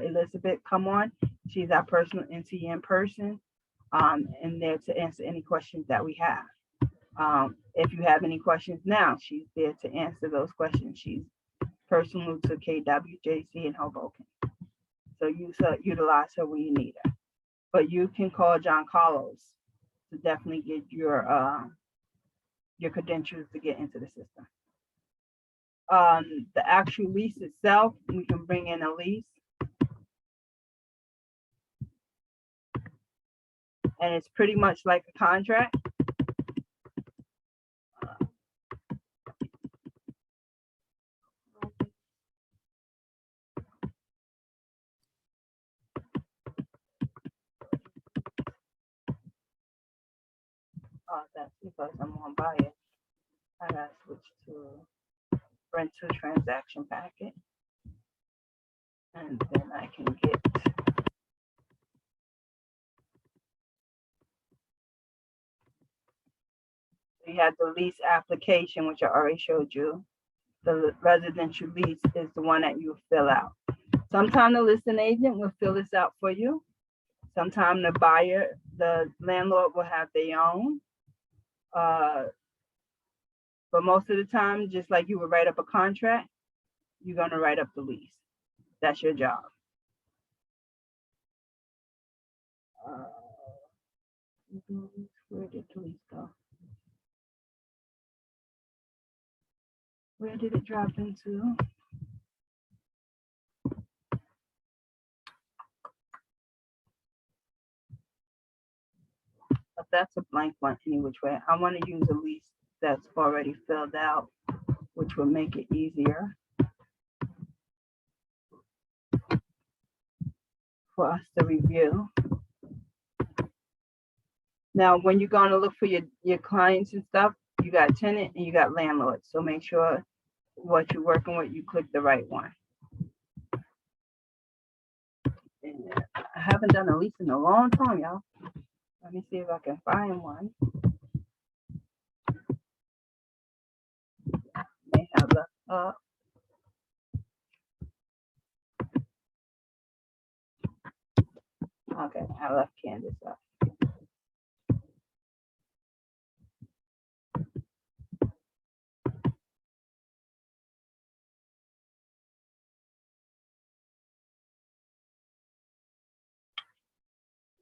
Elizabeth come on. She's our personal NTN person, and there to answer any questions that we have. If you have any questions now, she's there to answer those questions. She's personal to KWJC in Hoboken. So you utilize her when you need her. But you can call John Carlos to definitely get your credentials to get into the system. The actual lease itself, we can bring in a lease. And it's pretty much like a contract. That's because I'm on buyer. I gotta switch to rental transaction packet. And then I can get you have the lease application, which I already showed you. The residential lease is the one that you fill out. Sometimes the listing agent will fill this out for you. Sometimes the buyer, the landlord will have their own. But most of the time, just like you would write up a contract, you're gonna write up the lease. That's your job. Where did the lease go? Where did it drop into? But that's a blank one any which way. I want to use a lease that's already filled out, which will make it easier for us to review. Now, when you're going to look for your clients and stuff, you got tenant and you got landlord. So make sure what you're working with, you click the right one. And I haven't done a lease in a long time, y'all. Let me see if I can find one. May have left up. Okay, I left Candace up.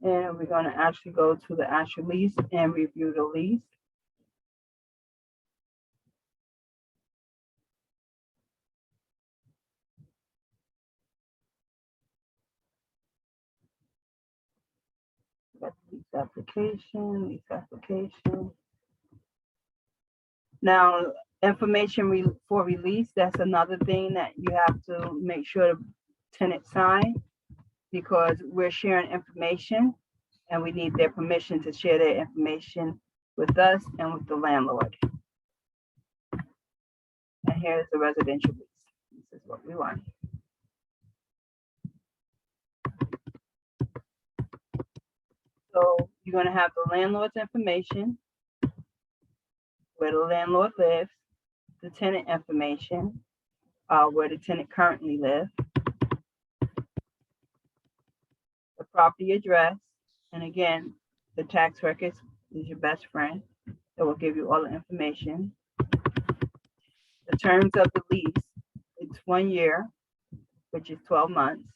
And we're going to actually go to the actual lease and review the lease. Got the lease application, lease application. Now, information for release, that's another thing that you have to make sure the tenant sign, because we're sharing information and we need their permission to share their information with us and with the landlord. And here's the residential lease. This is what we want. So you're going to have the landlord's information, where the landlord lives, the tenant information, where the tenant currently lives, the property address, and again, the tax records is your best friend. It will give you all the information. The terms of the lease, it's 1 year, which is 12 months,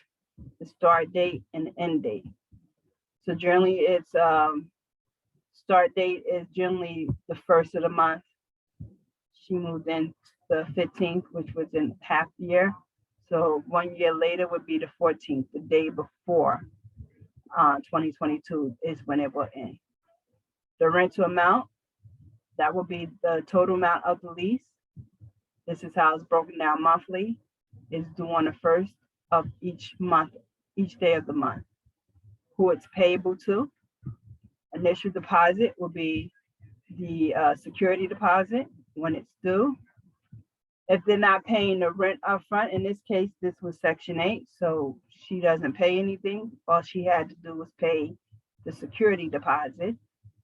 the start date and the end date. So generally it's start date is generally the 1st of the month. She moved in the 15th, which was in half the year. So 1 year later would be the 14th, the day before 2022 is when it will end. The rental amount, that will be the total amount of the lease. This is how it's broken down monthly. It's due on the 1st of each month, each day of the month. Who it's payable to. Initial deposit will be the security deposit when it's due. If they're not paying the rent up front, in this case, this was Section 8, so she doesn't pay anything. All she had to do was pay the security deposit.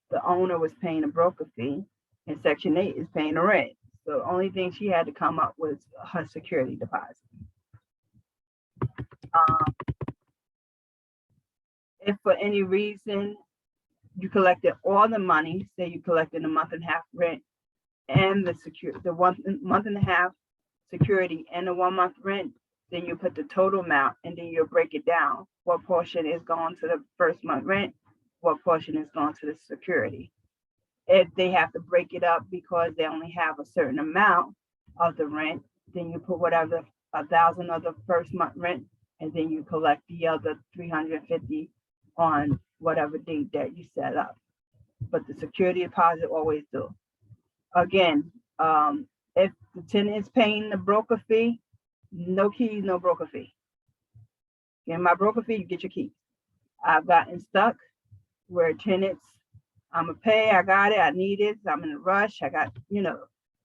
The owner was paying a broker fee, and Section 8 is paying the rent. So the only thing she had to come up was her security deposit. If for any reason you collected all the money, say you collected a month and a half rent and the 1 month and a half security and the 1 month rent, then you put the total amount and then you'll break it down. What portion is going to the 1st month rent? What portion is going to the security? If they have to break it up because they only have a certain amount of the rent, then you put whatever 1,000 of the 1st month rent, and then you collect the other 350 on whatever date that you set up. But the security deposit always do. Again, if the tenant is paying the broker fee, no keys, no broker fee. Get my broker fee, you get your keys. I've gotten stuck where tenants, I'm gonna pay, I got it, I need it, I'm in a rush, I got,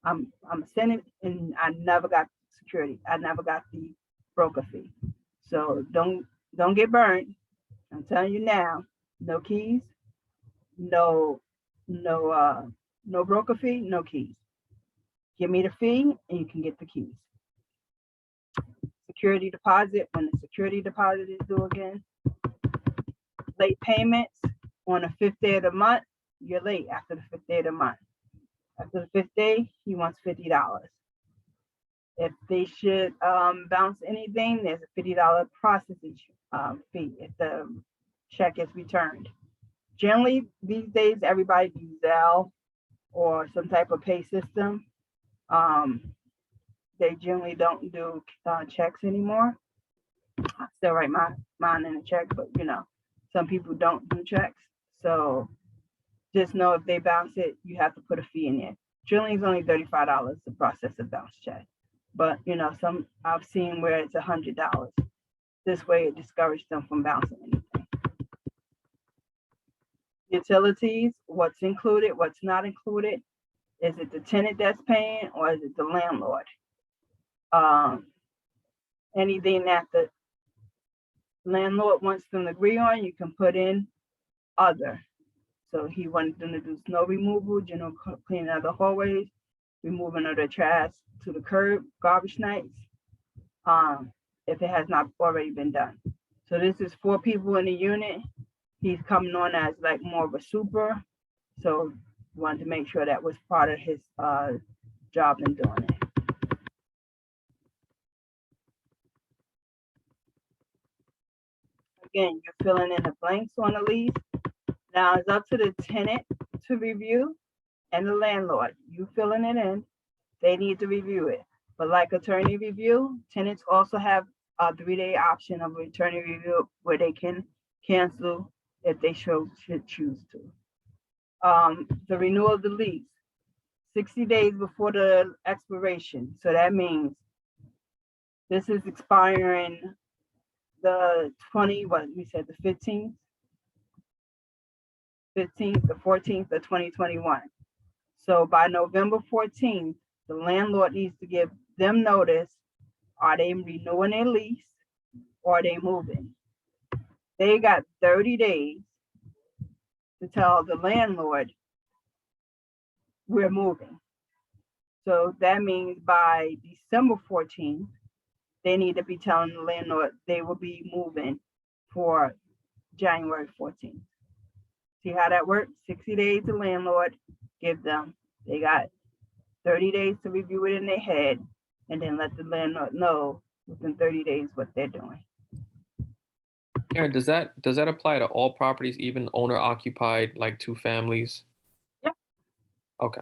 I'm sending, and I never got security. I never got the broker fee. So don't get burned. I'm telling you now, no keys, no broker fee, no keys. Give me the fee and you can get the keys. Security deposit, when the security deposit is due again. Late payments on the 5th day of the month, you're late after the 5th day of the month. After the 5th day, he wants $50. If they should bounce anything, there's a $50 processing fee if the check is returned. Generally, these days, everybody uses Zelle or some type of pay system. They generally don't do checks anymore. I still write mine in a check, but you know, some people don't do checks. So just know if they bounce it, you have to put a fee in there. Generally, it's only $35 to process a bounce check. But you know, some I've seen where it's $100. This way, it discouraged them from bouncing anything. Utilities, what's included, what's not included. Is it the tenant that's paying or is it the landlord? Anything that the landlord wants them to agree on, you can put in other. So he wanted them to do snow removal, general cleaning of the hallways, removing of the trash to the curb, garbage nights, if it has not already been done. So this is 4 people in the unit. He's coming on as like more of a super. So wanted to make sure that was part of his job in doing it. Again, you're filling in the blanks on the lease. Now it's up to the tenant to review and the landlord. You filling it in, they need to review it. But like attorney review, tenants also have a 3-day option of attorney review where they can cancel if they should choose to. The renewal of the lease, 60 days before the expiration. So that means this is expiring the 15th, the 14th of 2021. So by November 14th, the landlord needs to give them notice. Are they renewing their lease or are they moving? They got 30 days to tell the landlord we're moving. So that means by December 14th, they need to be telling the landlord they will be moving for January 14th. See how that works? 60 days to landlord, give them. They got 30 days to review it in their head and then let the landlord know within 30 days what they're doing. Karen, does that apply to all properties, even owner occupied, like 2 families? Yeah. Okay.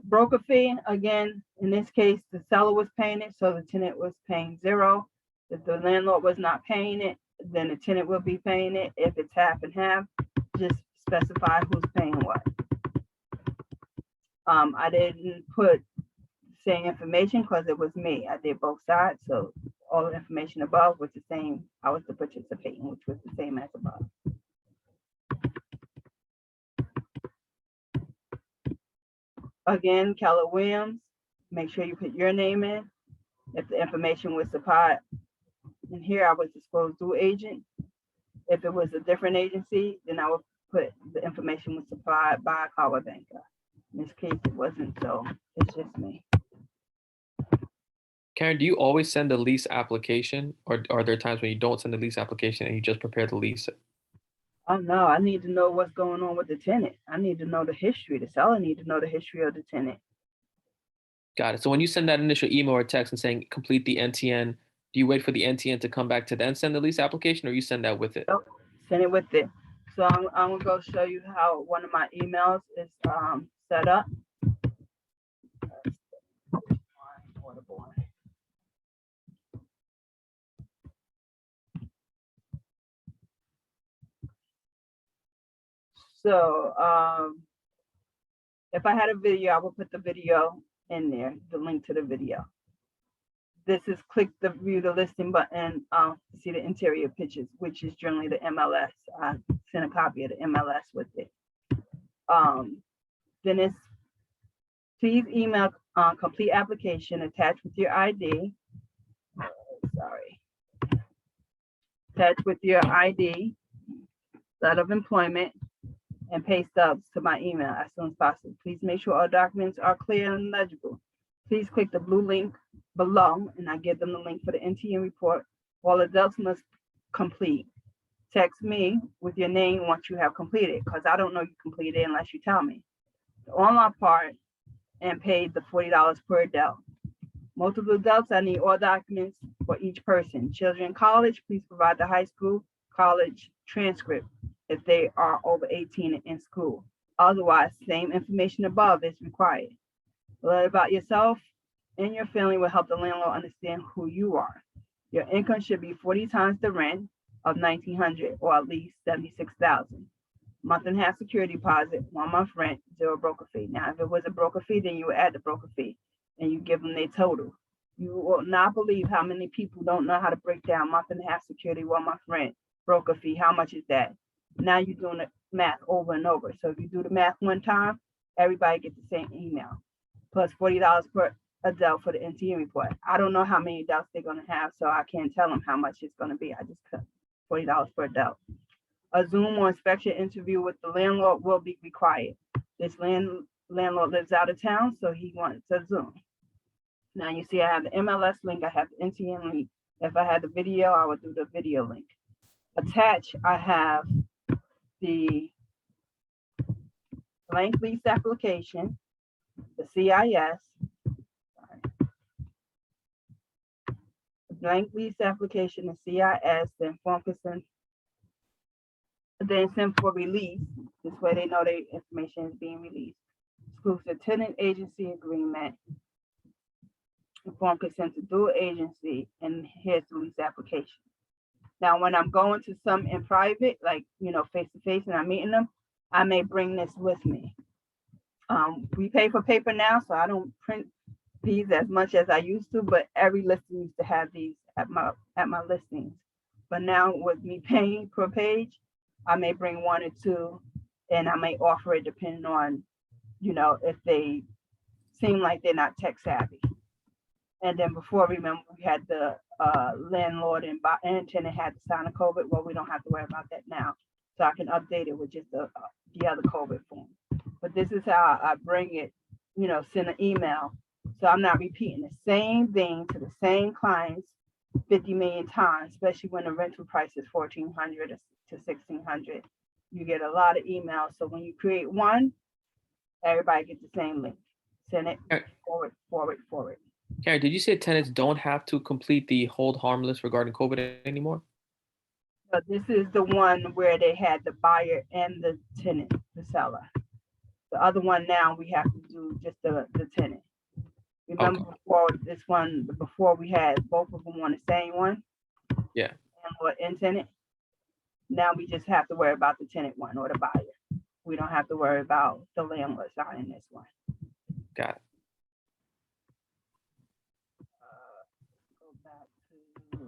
Broker fee, again, in this case, the seller was paying it, so the tenant was paying 0. If the landlord was not paying it, then the tenant will be paying it. If it's half and half, just specify who's paying what. I didn't put same information because it was me. I did both sides, so all the information above was the same. I was the participating, which was the same as above. Again, Keller Williams, make sure you put your name in. If the information was supplied, and here I was disclosed through agent. If it was a different agency, then I would put the information was supplied by a Caldwell Banker. In this case, it wasn't, so it's just me. Karen, do you always send a lease application, or are there times when you don't send a lease application and you just prepare the lease? Oh no, I need to know what's going on with the tenant. I need to know the history. The seller need to know the history of the tenant. Got it. So when you send that initial email or text and saying complete the NTN, do you wait for the NTN to come back to then send the lease application, or you send that with it? Nope, send it with it. So I'm gonna go show you how one of my emails is set up. So if I had a video, I would put the video in there, the link to the video. This is click the view the listing button to see the interior pictures, which is generally the MLS. I sent a copy of the MLS with it. Then it's please email complete application attached with your ID. Sorry. Attached with your ID, letter of employment, and pay stubs to my email as soon as possible. Please make sure all documents are clear and legible. Please click the blue link below and I give them the link for the NTN report. All adults must complete. text me with your name once you have completed, because I don't know you completed unless you tell me. The online part, and paid the $40 per adult. Multiple adults, I need all documents for each person. Children in college, please provide the high school, college transcript if they are over 18 in school. Otherwise, same information above is required. A letter about yourself and your family will help the landlord understand who you are. Your income should be 40 times the rent of $1,900 or at least $76,000. Month and a half security deposit, 1 month rent, 0 broker fee. Now, if it was a broker fee, then you would add the broker fee and you give them their total. You will not believe how many people don't know how to break down month and a half security, 1 month rent, broker fee. How much is that? Now you're doing the math over and over. So if you do the math one time, everybody gets the same email. Plus $40 per adult for the NTA report. I don't know how many adults they're gonna have, so I can't tell them how much it's gonna be. I just cut $40 per adult. A Zoom or inspection interview with the landlord will be required. This landlord lives out of town, so he wants a Zoom. Now you see I have the MLS link, I have the NTN link. If I had the video, I would do the video link. Attached, I have the blank lease application, the CIS, the blank lease application, the CIS, the informed consent, then send for release. This way they know their information is being released. Exclusive tenant agency agreement, informed consent to dual agency, and here's the lease application. Now, when I'm going to some in private, like, face to face, and I'm meeting them, I may bring this with me. We pay for paper now, so I don't print these as much as I used to, but every listing used to have these at my listings. But now with me paying per page, I may bring 1 or 2, and I may offer it depending on, if they seem like they're not tech savvy. And then before, remember, we had the landlord and tenant had to sign a COVID. Well, we don't have to worry about that now. So I can update it with just the other COVID form. But this is how I bring it, send an email. So I'm not repeating the same thing to the same clients 50 million times, especially when the rental price is $1,400 to $1,600. You get a lot of emails. So when you create one, everybody gets the same link. Send it forward. Karen, did you say tenants don't have to complete the hold harmless regarding COVID anymore? But this is the one where they had the buyer and the tenant, the seller. The other one now we have to do just the tenant. Remember before we had both of them on the same one? Yeah. Landlord and tenant. Now we just have to worry about the tenant one or the buyer. We don't have to worry about the landlord signing this one. Got it. Go back to.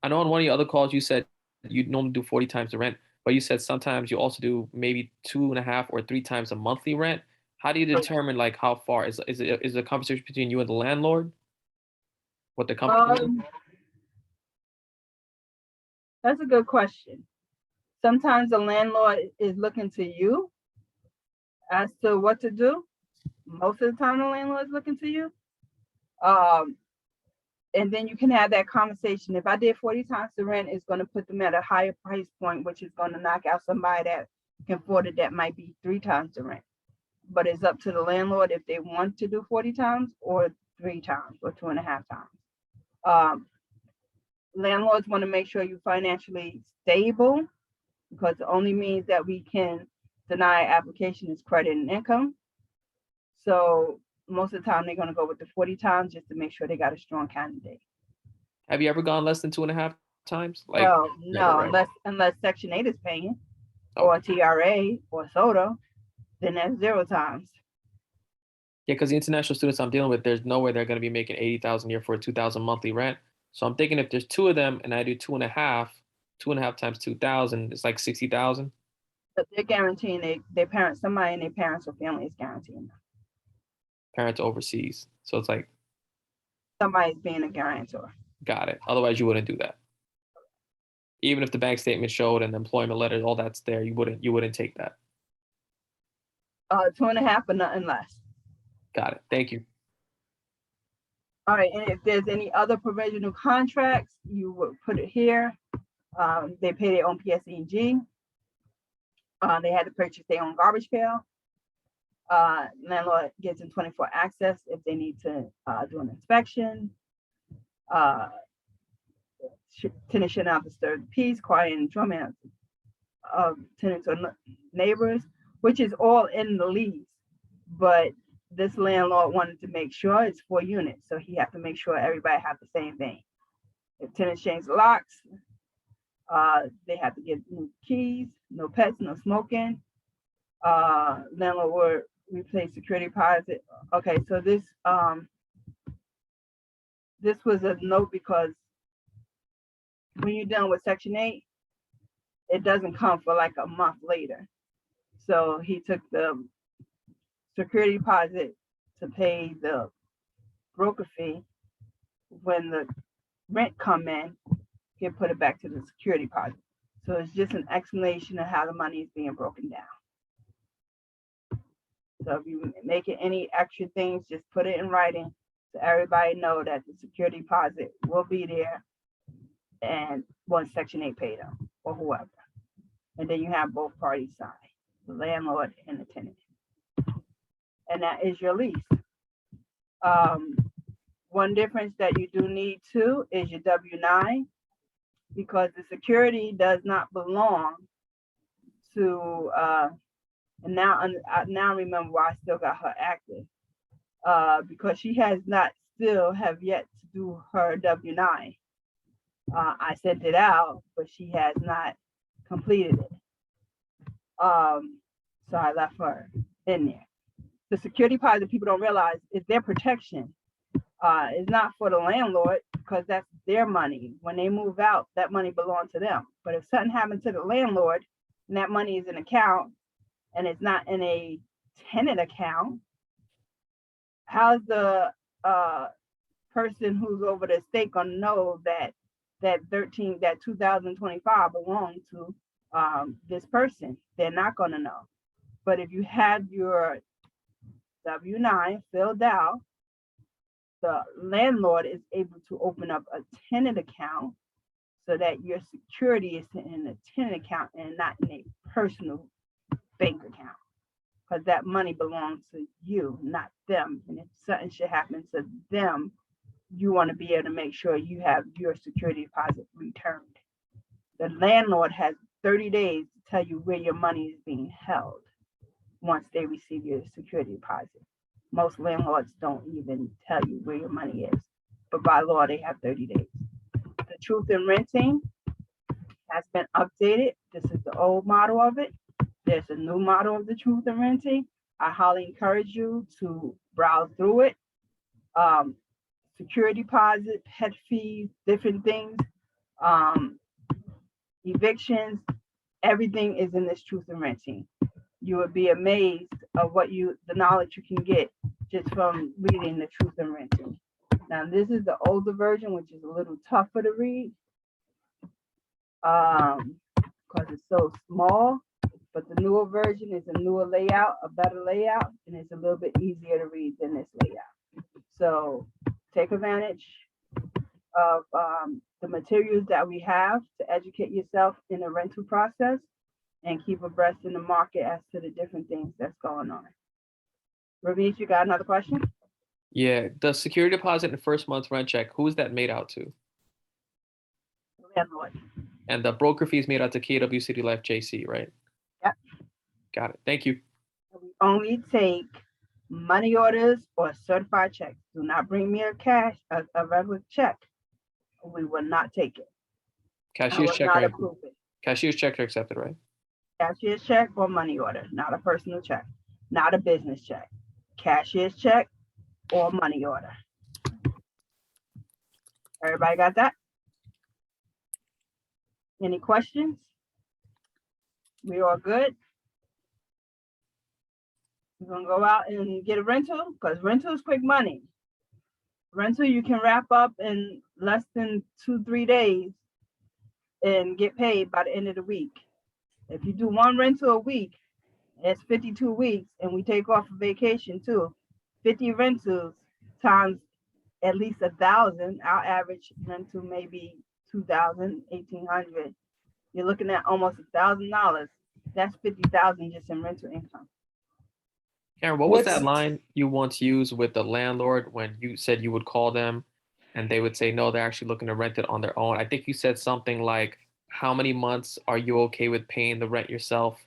I know on one of your other calls you said you normally do 40 times the rent, but you said sometimes you also do maybe 2.5 or 3 times a monthly rent. How do you determine like how far is it a conversation between you and the landlord? What the company? That's a good question. Sometimes the landlord is looking to you as to what to do. Most of the time, the landlord is looking to you. And then you can have that conversation. If I did 40 times the rent, it's going to put them at a higher price point, which is going to knock out somebody that can afford it that might be 3 times the rent. But it's up to the landlord if they want to do 40 times or 3 times or 2.5 times. Landlords want to make sure you're financially stable, because the only means that we can deny application is credit and income. So most of the time they're going to go with the 40 times just to make sure they got a strong candidate. Have you ever gone less than 2.5 times? Like, no, unless Section 8 is paying, or TRA or SOTA, then that's 0 times. Yeah, because the international students I'm dealing with, there's no way they're going to be making $80,000 a year for a $2,000 monthly rent. So I'm thinking if there's 2 of them and I do 2.5 times 2,000, it's like 60,000. But they're guaranteeing their parents, somebody in their parents or family is guaranteeing them. Parents overseas, so it's like somebody's being a guarantor. Got it. Otherwise, you wouldn't do that. Even if the bank statement showed and the employment letter, all that's there, you wouldn't take that. 2.5 or nothing less. Got it. Thank you. All right, and if there's any other provisional contracts, you would put it here. They pay their own PSE&G. They had to purchase their own garbage pail. Landlord gives them 24 access if they need to do an inspection. Tenant should not disturb the peace, quiet, and enjoyment of tenants or neighbors, which is all in the lease. But this landlord wanted to make sure it's 4 units, so he had to make sure everybody had the same thing. If tenants change the locks, they have to get new keys, no pets, no smoking. Landlord will replace security deposit. Okay, so this was a note because when you're done with Section 8, it doesn't come for like a month later. So he took the security deposit to pay the broker fee. When the rent come in, he'll put it back to the security deposit. So it's just an explanation of how the money is being broken down. So if you make it any extra things, just put it in writing so everybody know that the security deposit will be there and once Section 8 paid them or whoever. And then you have both parties sign, the landlord and the tenant. And that is your lease. One difference that you do need too is your W-9, because the security does not belong to, and now I now remember why I still got her active, because she has not still have yet to do her W-9. I sent it out, but she has not completed it. So I left her in there. The security deposit, people don't realize, is their protection. It's not for the landlord because that's their money. When they move out, that money belongs to them. But if something happens to the landlord and that money is in an account and it's not in a tenant account, how's the person who's over the estate gonna know that 2025 belongs to this person? They're not gonna know. But if you have your W-9 filled out, the landlord is able to open up a tenant account so that your security is in a tenant account and not in a personal bank account, because that money belongs to you, not them. And if something should happen to them, you want to be able to make sure you have your security deposit returned. The landlord has 30 days to tell you where your money is being held once they receive your security deposit. Most landlords don't even tell you where your money is, but by law, they have 30 days. The truth in renting has been updated. This is the old model of it. There's a new model of the truth in renting. I highly encourage you to browse through it. Security deposit, pet fees, different things, evictions, everything is in this truth in renting. You would be amazed of the knowledge you can get just from reading the truth in renting. Now, this is the older version, which is a little tougher to read because it's so small, but the newer version is a newer layout, a better layout, and it's a little bit easier to read than this layout. So take advantage of the materials that we have to educate yourself in the rental process and keep abreast in the market as to the different things that's going on. Ramesh, you got another question? Yeah, the security deposit and first month's rent check, who's that made out to? Landlord. And the broker fees made out to KW City Life JC, right? Yep. Got it. Thank you. We only take money orders or certified checks. Do not bring me a regular check. We will not take it. Cashier's check, not right? approve it. Cashier's checks are accepted, right? Cashier's check or money order, not a personal check, not a business check. Cashier's check or money order. Everybody got that? Any questions? We all good? We're gonna go out and get a rental because rental is quick money. Rental you can wrap up in less than 2-3 days and get paid by the end of the week. If you do one rental a week, it's 52 weeks, and we take off a vacation too. 50 rentals times at least 1,000. Our average rental may be 2,000, 1,800. You're looking at almost $1,000. That's 50,000 just in rental income. Karen, what was What's- that line you once used with the landlord when you said you would call them and they would say, no, they're actually looking to rent it on their own? I think you said something like, how many months are you okay with paying the rent yourself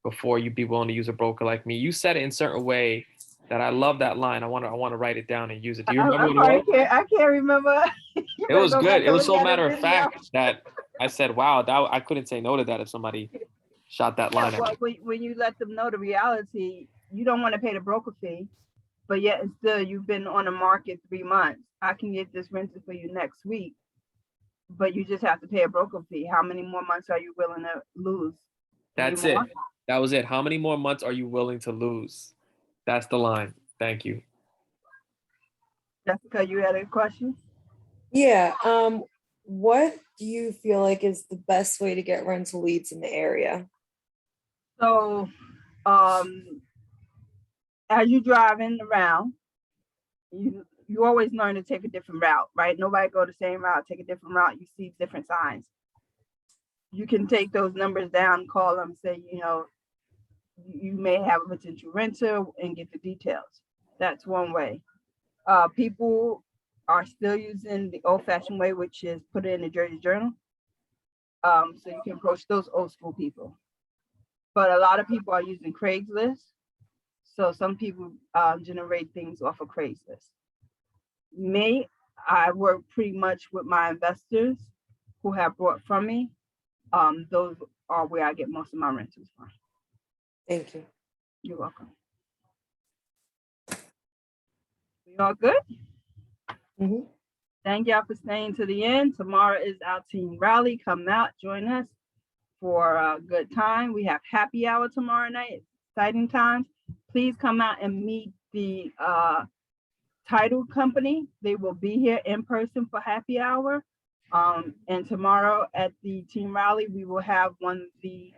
before you'd be willing to use a broker like me? You said it in a certain way that I love that line. I want to write it down and use it. Do you remember I'm what sorry, it was? I can't remember. It was Go good. back It and was look so at matter the of video. fact that I said, wow, I couldn't say no to that if somebody shot that line Yeah, at me. well, when you let them know the reality, you don't want to pay the broker fee, but yet and still you've been on the market 3 months. I can get this rented for you next week, but you just have to pay a broker fee. How many more months are you willing to lose? That's Any it. more? That was it. How many more months are you willing to lose? That's the line. Thank you. Jessica, you had a question? Yeah, what do you feel like is the best way to get rental leads in the area? So, as you're driving around, you always learn to take a different route, right? Nobody go the same route, take a different route. You see different signs. You can take those numbers down, call them, say, you may have a potential renter and get the details. That's one way. People are still using the old-fashioned way, which is put it in the Jersey Journal. So you can approach those old school people. But a lot of people are using Craigslist. So some people generate things off of Craigslist. Me, I work pretty much with my investors who have bought from me. Those are where I get most of my rentals from. Thank you. You're welcome. We all good? Mhm. Thank y'all for staying to the end. Tomorrow is our team rally. Come out, join us for a good time. We have happy hour tomorrow night, exciting times. Please come out and meet the title company. They will be here in person for happy hour. And tomorrow at the team rally, we will have one of the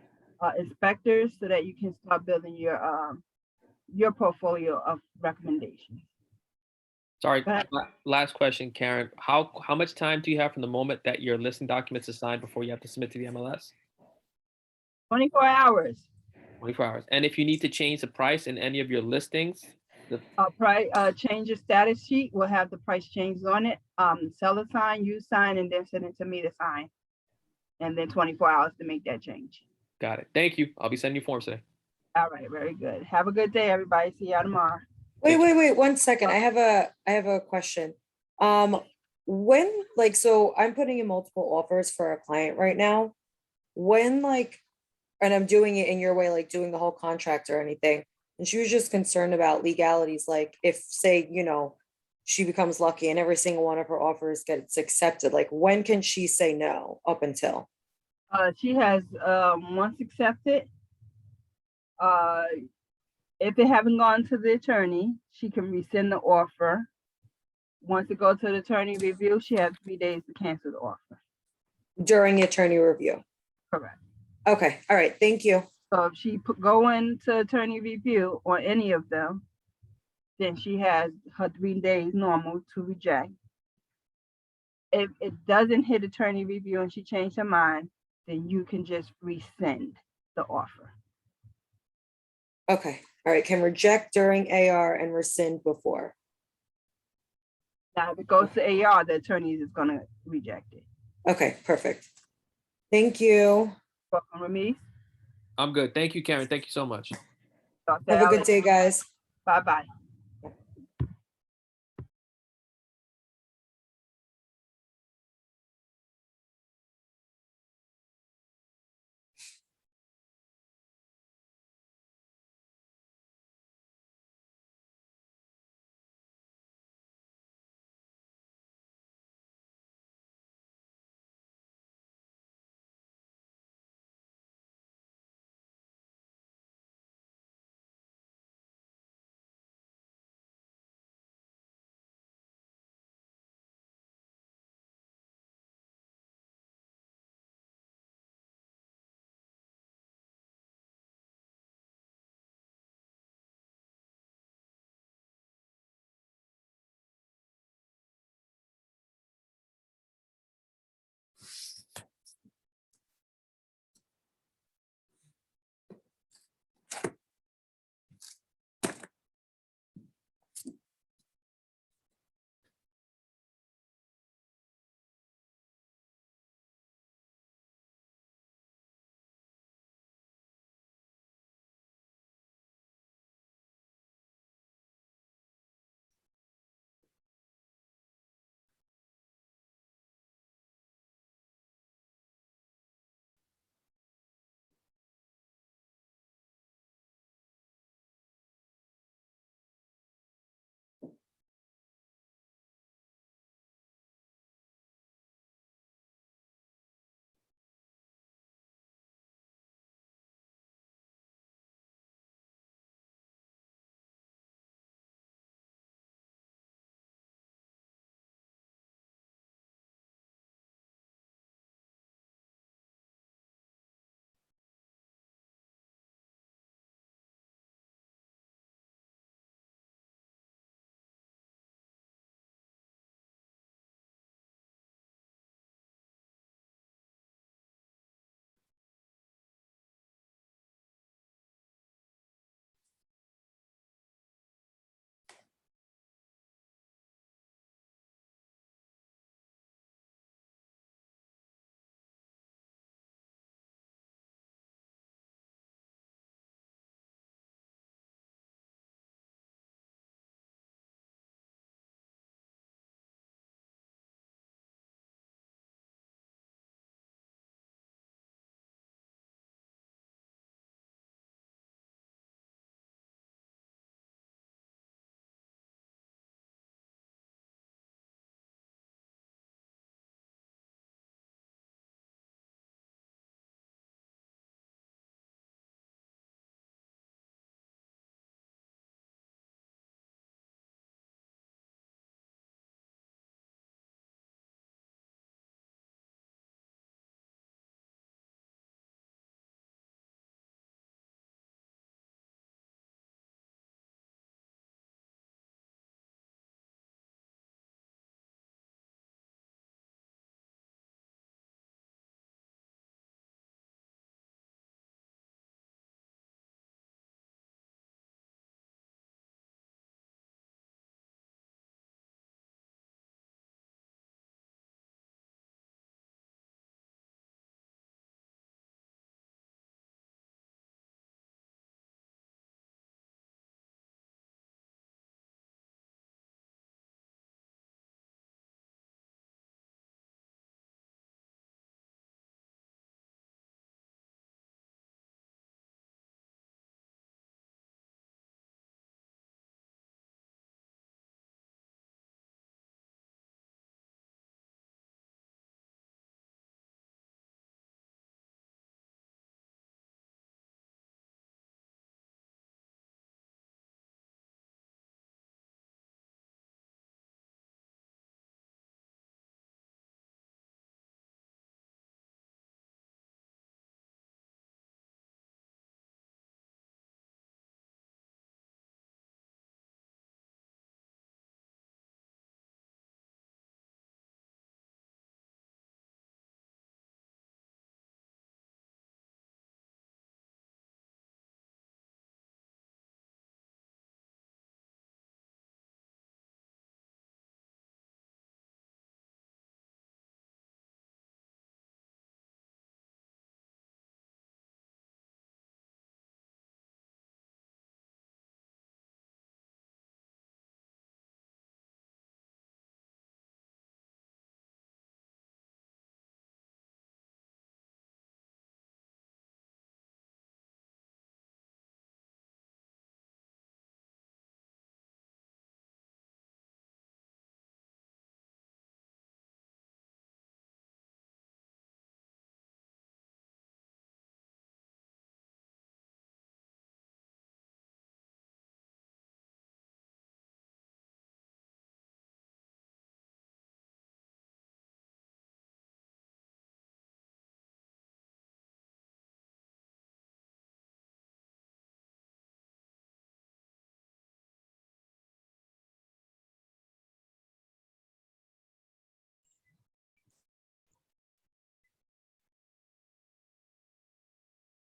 inspectors so that you can start building your portfolio of recommendations. Sorry, Go ahead. last question, Karen. How much time do you have from the moment that your listing documents are signed before you have to submit to the MLS? 24 hours. 24 hours. And if you need to change the price in any of your listings, Change your status sheet. We'll have the price changes on it. Seller sign, you sign, and then send it to me to sign. And then 24 hours to make that change. got it. Thank you. I'll be sending you forms today. All right, very good. Have a good day, everybody. See y'all tomorrow. Wait, 1 second. I have a question. When, like, so I'm putting in multiple offers for a client right now. When, like, and I'm doing it in your way, like doing the whole contract or anything. And she was just concerned about legalities, like if, say, she becomes lucky and every single one of her offers gets accepted, like when can she say no up until? She has once accepted. If they haven't gone to the attorney, she can rescind the offer. Once it goes to the attorney review, she has 3 days to cancel the offer. During the attorney review? Correct. Okay, all right, thank you. So if she go into attorney review on any of them, then she has her 3 days normal to reject. If it doesn't hit attorney review and she changed her mind, then you can just rescind the offer. Okay, all right, can reject during AR and rescind before. Now, if it goes to AR, the attorney is gonna reject it. Okay, perfect. Thank you. Welcome, Ramesh. I'm good. Thank you, Karen. Thank you so much. Have a good day, guys. Bye-bye.